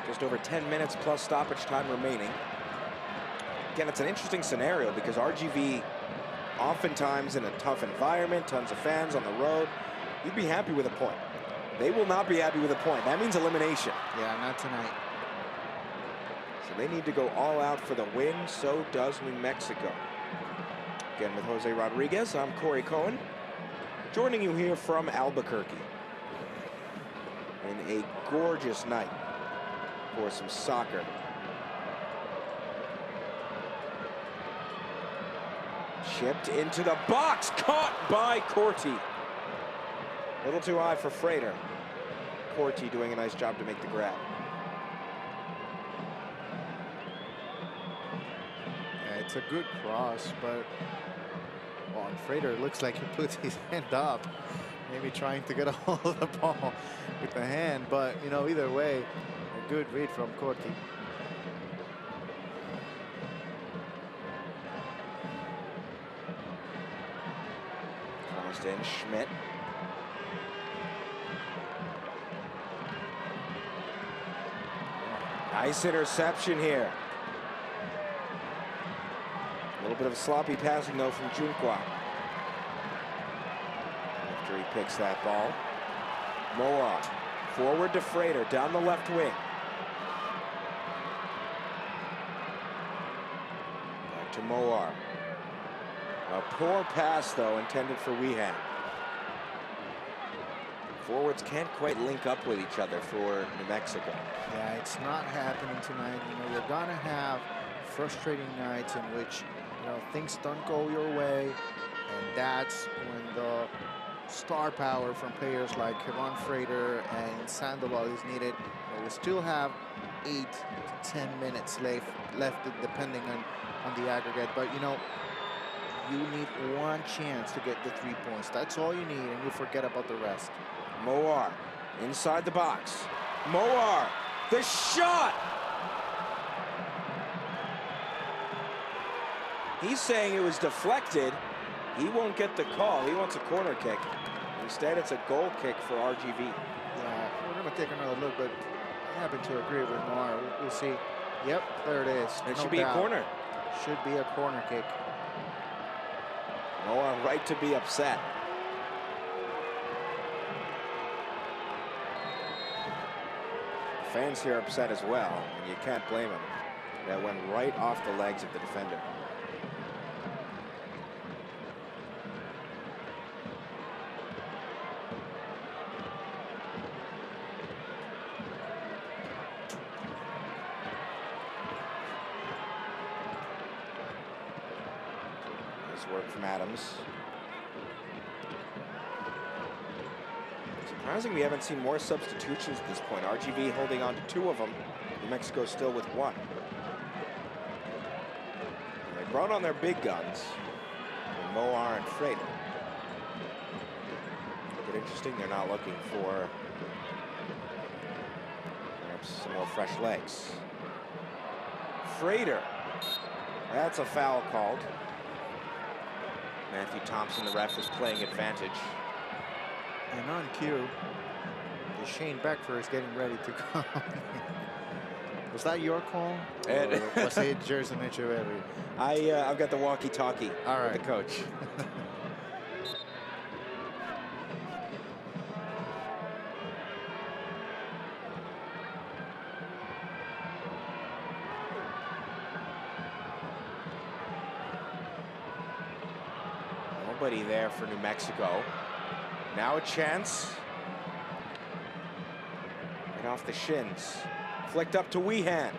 Just over 10 minutes plus stoppage time remaining. Again, it's an interesting scenario because RGV, oftentimes in a tough environment, tons of fans on the road, you'd be happy with a point. They will not be happy with a point. That means elimination. Yeah, not tonight. So they need to go all out for the win. So does New Mexico. Again, with Jose Rodriguez, I'm Corey Cohen, joining you here from Albuquerque in a gorgeous night for some soccer. Chipped into the box, caught by Corti. A little too high for Frater. Corti doing a nice job to make the grab. Yeah, it's a good cross, but well, on Frater, it looks like he puts his hand up, maybe trying to get a hold of the ball with the hand, but you know, either way, a good read from Corti. Crossed in, Schmidt. Nice interception here. A little bit of sloppy passing though from Junqua. After he picks that ball. Moa forward to Frater, down the left wing. Back to Moar. A poor pass though, intended for Weehan. Forwards can't quite link up with each other for New Mexico. Yeah, it's not happening tonight. You know, you're gonna have frustrating nights in which, you know, things don't go your way, and that's when the star power from players like Kevon Frater and Sandoval is needed. We still have 8 to 10 minutes left depending on the aggregate, but you know, you need one chance to get the 3 points. That's all you need, and you forget about the rest. Moar inside the box. Moar, the shot! He's saying it was deflected. He won't get the call. He wants a corner kick. Instead, it's a goal kick for RGV. Yeah, we're going to take another look, but I happen to agree with Moar. We'll see. Yep, there it is. It should be a corner. Should be a corner kick. Moar right to be upset. Fans here are upset as well, and you can't blame them. That went right off the legs of the defender. Nice work from Adams. Surprising we haven't seen more substitutions at this point. RGV holding on to 2 of them. New Mexico still with 1. And they brought on their big guns. Moar and Frater. But interesting, they're not looking for perhaps some more fresh legs. Frater. That's a foul called. Matthew Thompson, the ref, is playing advantage. And on cue, Shane Beckford is getting ready to come. Was that your call? Or was it Jersey Echeverry? I've got the walkie-talkie. All right, with the coach. Nobody there for New Mexico. Now a chance. Right off the shins. Flicked up to Weehan.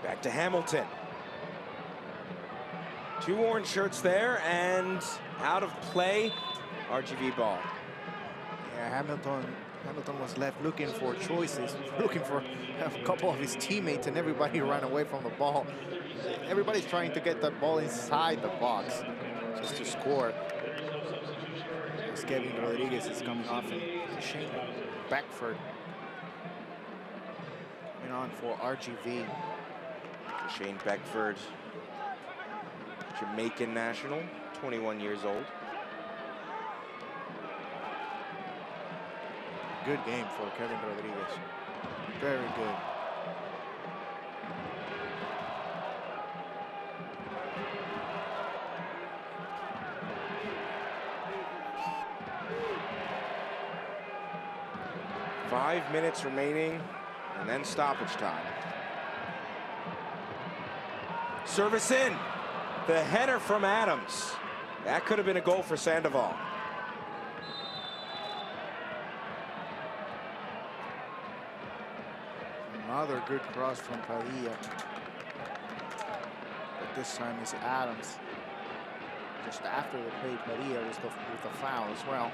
Back to Hamilton. Two orange shirts there and out of play. RGV ball. Yeah, Hamilton was left looking for choices, looking for a couple of his teammates, and everybody ran away from the ball. Everybody's trying to get that ball inside the box just to score. As Kevin Rodriguez is coming off, and Shane Beckford coming on for RGV. Shane Beckford, Jamaican national, 21 years old. Good game for Kevin Rodriguez. Very good. Five minutes remaining, and then stoppage time. Service in. The header from Adams. That could have been a goal for Sandoval. Another good cross from Padilla. But this time it's Adams. Just after the play, Padilla was with the foul as well.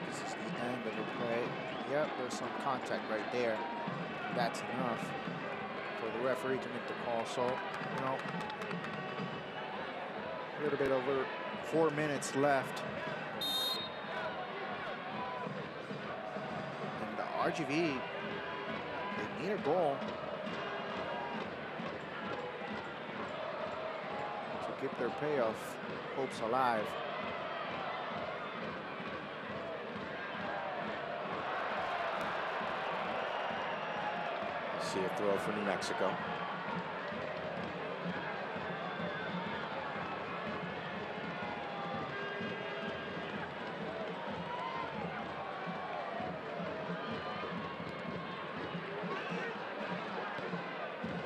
This is the end of the play. Yep, there's some contact right there. That's enough for the referee to make the call. So, you know, a little bit over 4 minutes left. And the RGV, they need a goal to keep their payoff hopes alive. See a throw for New Mexico.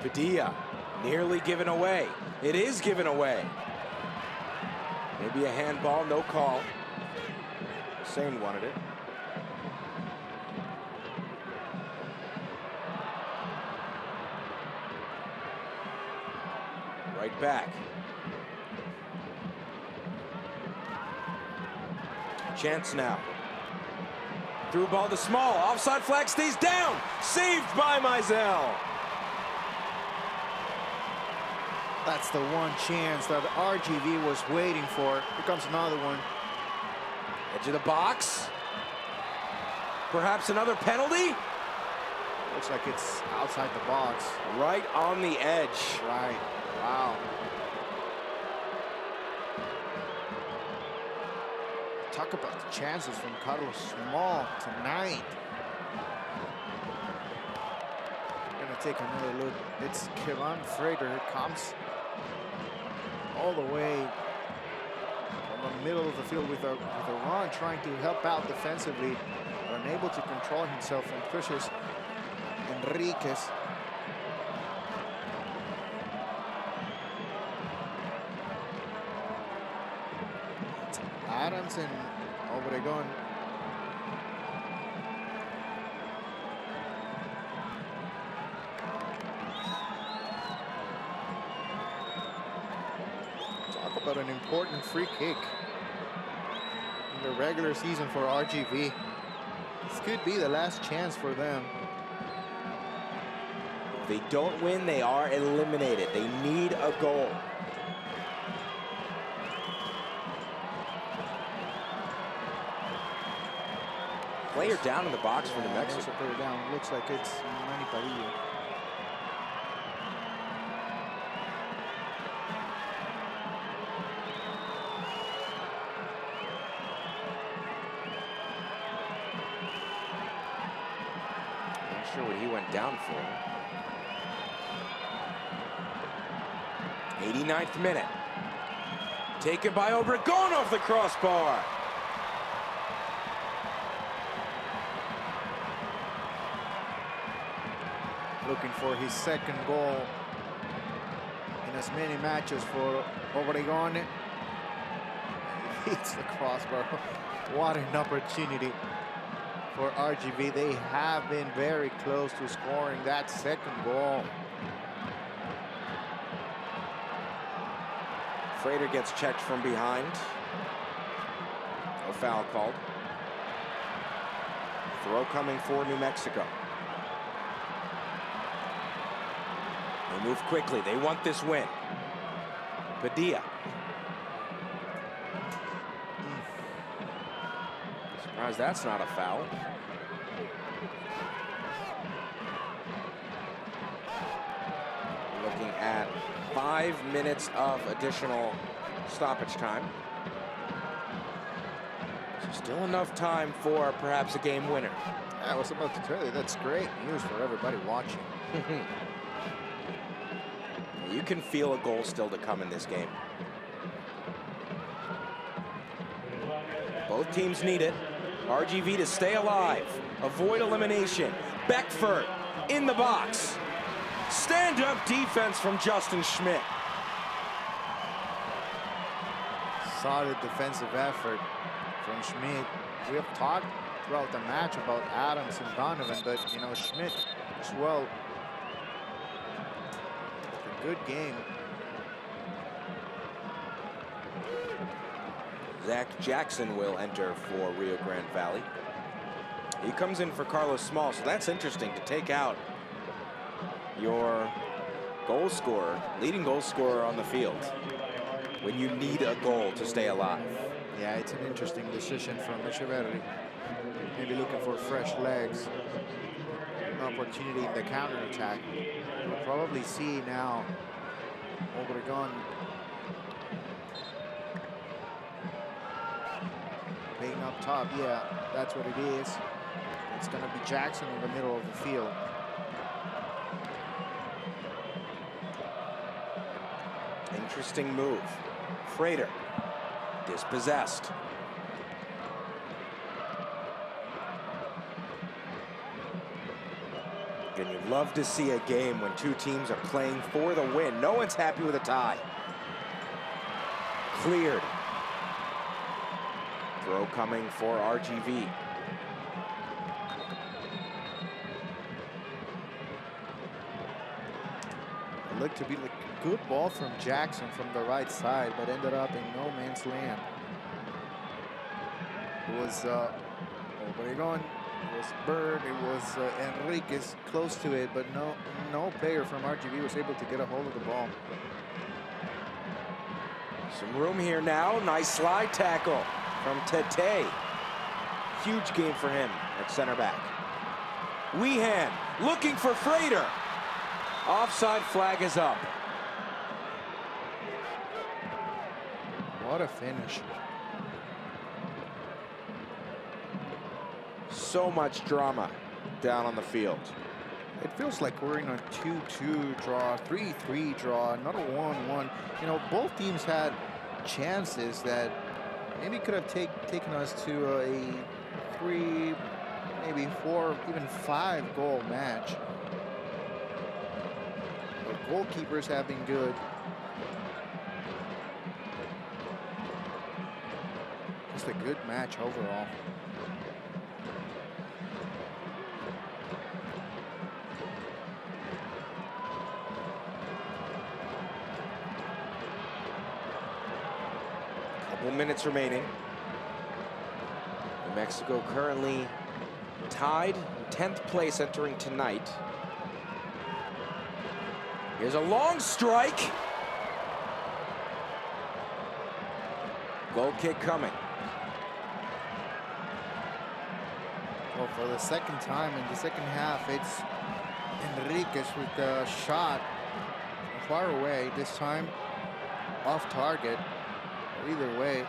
Padilla nearly given away. It is given away. Maybe a handball, no call. Hussein wanted it. Right back. Chance now. Through ball to Small. Offside flag stays down. Saved by Mizell. That's the one chance that RGV was waiting for. Here comes another one. Edge of the box. Perhaps another penalty? Looks like it's outside the box. Right on the edge. Right. Wow. Talk about the chances from Carlos Small tonight. Gonna take another look. It's Kevin Frater who comes all the way from the middle of the field with a run, trying to help out defensively, but unable to control himself, and pushes Enriquez. It's Adams and Obregon. Talk about an important free kick in the regular season for RGV. This could be the last chance for them. If they don't win, they are eliminated. They need a goal. Player down in the box for New Mexico. Player down. Looks like it's Manny Padilla. Not sure what he went down for. 89th minute. Taken by Obregon off the crossbar. Looking for his second goal in as many matches for Obregon. Hits the crossbar. What an opportunity for RGV. They have been very close to scoring that second goal. Frater gets checked from behind. No foul called. Throw coming for New Mexico. They move quickly. They want this win. Padilla. Surprised that's not a foul. Looking at 5 minutes of additional stoppage time. So still enough time for perhaps a game winner. I was about to tell you, that's great news for everybody watching. You can feel a goal still to come in this game. Both teams need it. RGV to stay alive, avoid elimination. Beckford in the box. Stand-up defense from Justin Schmidt. Solid defensive effort from Schmidt. We have talked throughout the match about Adams and Donovan, but you know, Schmidt as well. A good game. Zach Jackson will enter for Rio Grande Valley. He comes in for Carlos Small, so that's interesting to take out your goal scorer, leading goal scorer on the field when you need a goal to stay alive. Yeah, it's an interesting decision from Echeverri. Maybe looking for fresh legs, an opportunity in the counterattack. We'll probably see now Obregon playing up top. Yeah, that's what it is. It's going to be Jackson in the middle of the field. Interesting move. Frater dispossessed. And you love to see a game when two teams are playing for the win. No one's happy with a tie. Cleared. Throw coming for RGV. It looked to be like a good ball from Jackson from the right side, but ended up in no man's land. It was Obregon, it was Bird, it was Enriquez close to it, but no player from RGV was able to get a hold of the ball. Some room here now. Nice slide tackle from Tete. Huge game for him at center back. Weehan looking for Frater. Offside flag is up. What a finish. So much drama down on the field. It feels like we're in a 2-2 draw, 3-3 draw, not a 1-1. You know, both teams had chances that maybe could have taken us to a 3, maybe 4, even 5 goal match. But goalkeepers have been good. Just a good match overall. Couple minutes remaining. New Mexico currently tied in 10th place entering tonight. Here's a long strike. Goal kick coming. Well, for the second time in the second half, it's Enriquez with the shot far away. This time off target. Either way,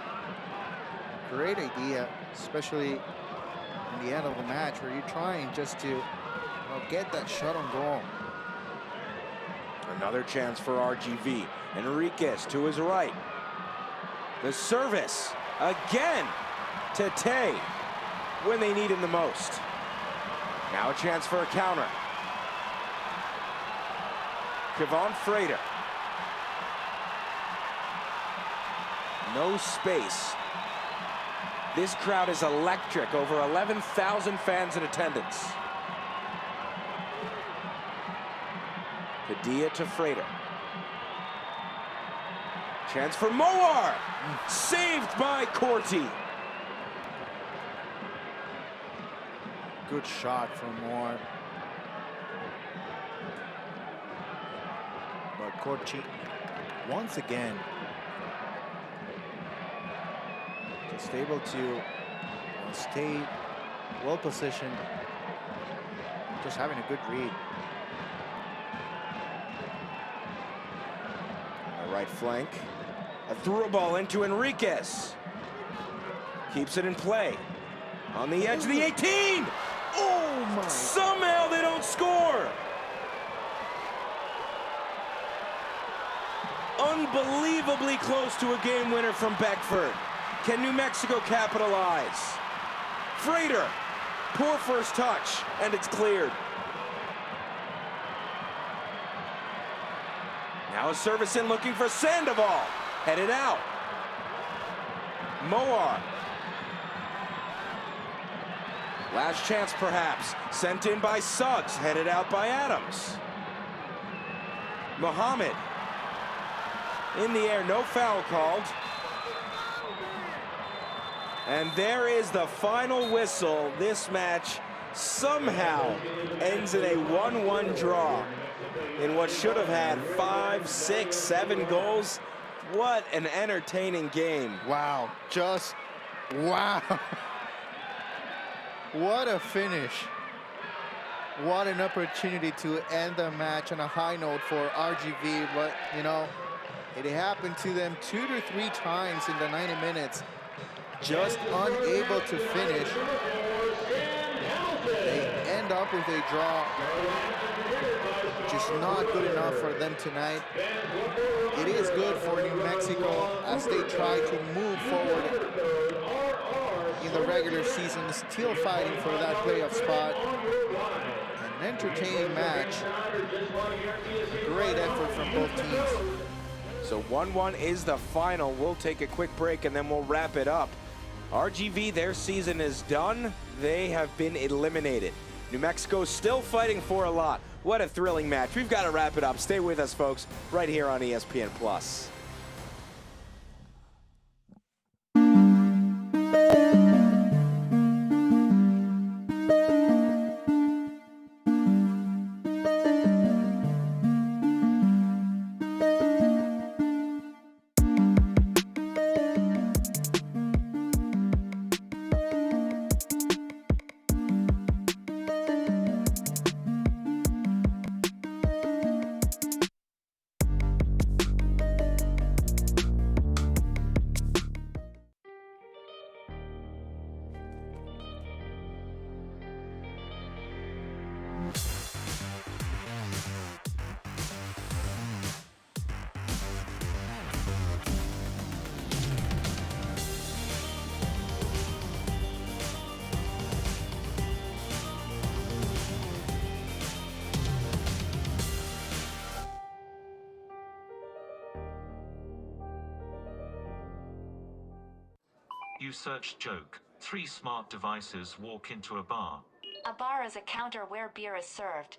great idea, especially in the end of the match where you're trying just to get that shot on goal. Another chance for RGV. Enriquez to his right. The service again. Tete when they need him the most. Now a chance for a counter. Kevon Frater. No space. This crowd is electric. Over 11,000 fans in attendance. Padilla to Frater. Chance for Moar. Saved by Corti. Good shot from Moore. But Corti, once again, just able to stay well positioned, just having a good read. On the right flank. A through ball into Enriquez. Keeps it in play. On the edge of the 18! Oh my! Somehow they don't score! Unbelievably close to a game winner from Beckford. Can New Mexico capitalize? Frater, poor first touch, and it's cleared. Now a service in looking for Sandoval. Headed out. Moar. Last chance perhaps. Sent in by Suggs. Headed out by Adams. Muhammad. In the air, no foul called. And there is the final whistle. This match somehow ends in a 1-1 draw in what should have had 5, 6, 7 goals. What an entertaining game. Wow, just wow. What a finish. What an opportunity to end the match on a high note for RGV, but you know, it happened to them 2 to 3 times in the 90 minutes. Just unable to finish. They end up with a draw, which is not good enough for them tonight. It is good for New Mexico as they try to move forward in the regular season, still fighting for that playoff spot. An entertaining match. Great effort from both teams. So 1-1 is the final. We'll take a quick break and then we'll wrap it up. RGV, their season is done. They have been eliminated. New Mexico still fighting for a lot. What a thrilling match. We've got to wrap it up. Stay with us, folks, right here on ESPN+. You search joke. 3 smart devices walk into a bar. A bar is a counter where beer is served.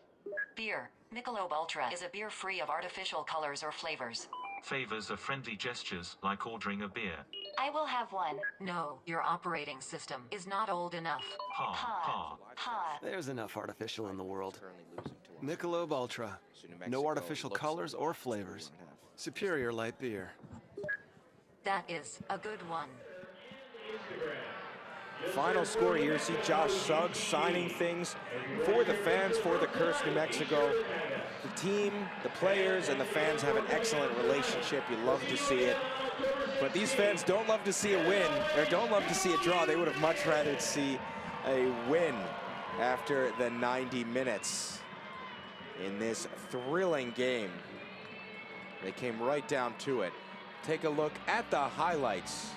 Beer. Michelob Ultra is a beer free of artificial colors or flavors. Favors are friendly gestures, like ordering a beer. I will have one. No, your operating system is not old enough. Ha, ha. Ha. There's enough artificial in the world. Michelob Ultra. No artificial colors or flavors. Superior light beer. That is a good one. Final score here. See Josh Suggs signing things for the fans, for the cursed New Mexico. The team, the players, and the fans have an excellent relationship. You love to see it. But these fans don't love to see a win, or don't love to see a draw. They would have much rather see a win after the 90 minutes in this thrilling game. They came right down to it. Take a look at the highlights.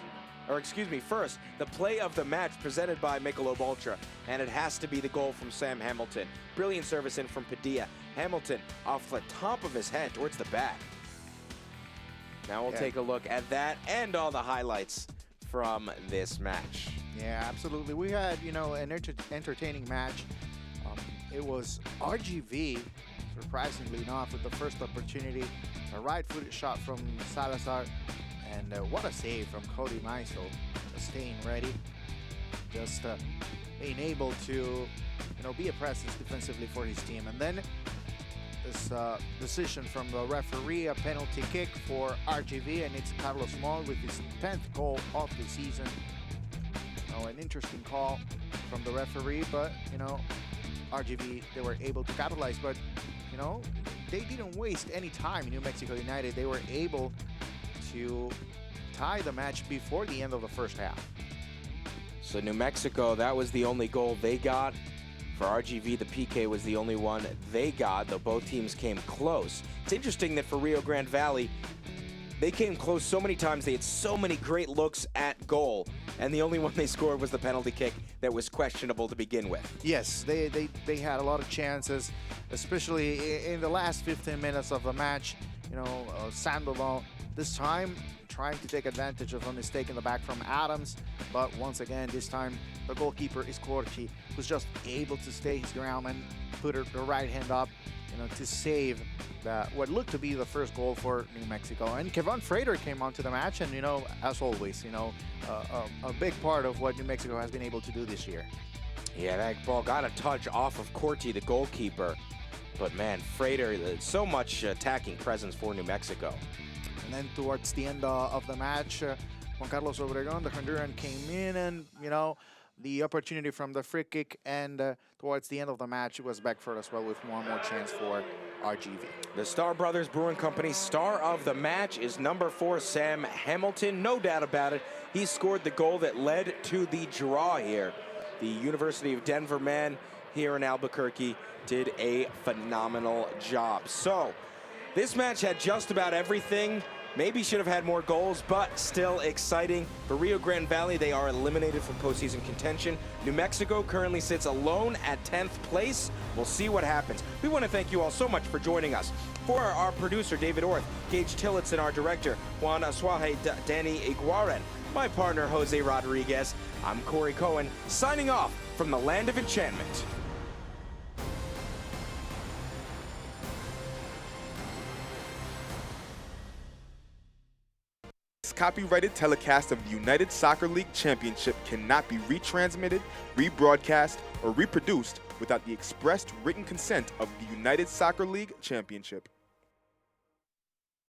Or excuse me, first, the play of the match presented by Michelob Ultra, and it has to be the goal from Sam Hamilton. Brilliant service in from Padilla. Hamilton off the top of his head towards the back. Now we'll take a look at that and all the highlights from this match. Yeah, absolutely. We had, you know, an entertaining match. It was RGV, surprisingly enough, with the first opportunity. A right-footed shot from Salazar. And what a save from Cody Meisel. Staying ready. Just being able to, you know, be a presence defensively for his team. And then this decision from the referee, a penalty kick for RGV, and it's Carlos Moll with his 10th goal of the season. Oh, an interesting call from the referee, but, you know, RGV, they were able to capitalize, but, you know, they didn't waste any time. New Mexico United, they were able to tie the match before the end of the first half. So New Mexico, that was the only goal they got. For RGV, the PK was the only one they got, though both teams came close. It's interesting that for Rio Grande Valley, they came close so many times. They had so many great looks at goal, and the only one they scored was the penalty kick that was questionable to begin with. Yes, they had a lot of chances, especially in the last 15 minutes of the match. You know, Sandoval this time trying to take advantage of a mistake in the back from Adams, but once again, this time the goalkeeper is Corchi, who's just able to stay his ground and put the right hand up, you know, to save what looked to be the first goal for New Mexico. And Kevon Frater came onto the match, and, you know, as always, you know, a big part of what New Mexico has been able to do this year. Yeah, that ball got a touch off of Corti, the goalkeeper. But, man, Frater, so much attacking presence for New Mexico. And then towards the end of the match, Juan Carlos Obregon, the Honduran, came in, and, you know, the opportunity from the free kick, and towards the end of the match, it was Beckford as well with one more chance for RGV. The Star Brothers Brewing Company star of the match is number 4, Sam Hamilton. No doubt about it. He scored the goal that led to the draw here. The University of Denver man here in Albuquerque did a phenomenal job. So, this match had just about everything. Maybe should have had more goals, but still exciting. For Rio Grande Valley, they are eliminated from postseason contention. New Mexico currently sits alone at 10th place. We'll see what happens. We want to thank you all so much for joining us. For our producer, David Orth, Gage Tillotson, our director, Juan Asuaje, Danny Iguaren, my partner, Jose Rodriguez, I'm Corey Cohen, signing off from the Land of Enchantment. Copyrighted telecast of the United Soccer League Championship cannot be retransmitted, rebroadcast, or reproduced without the expressed written consent of the United Soccer League Championship.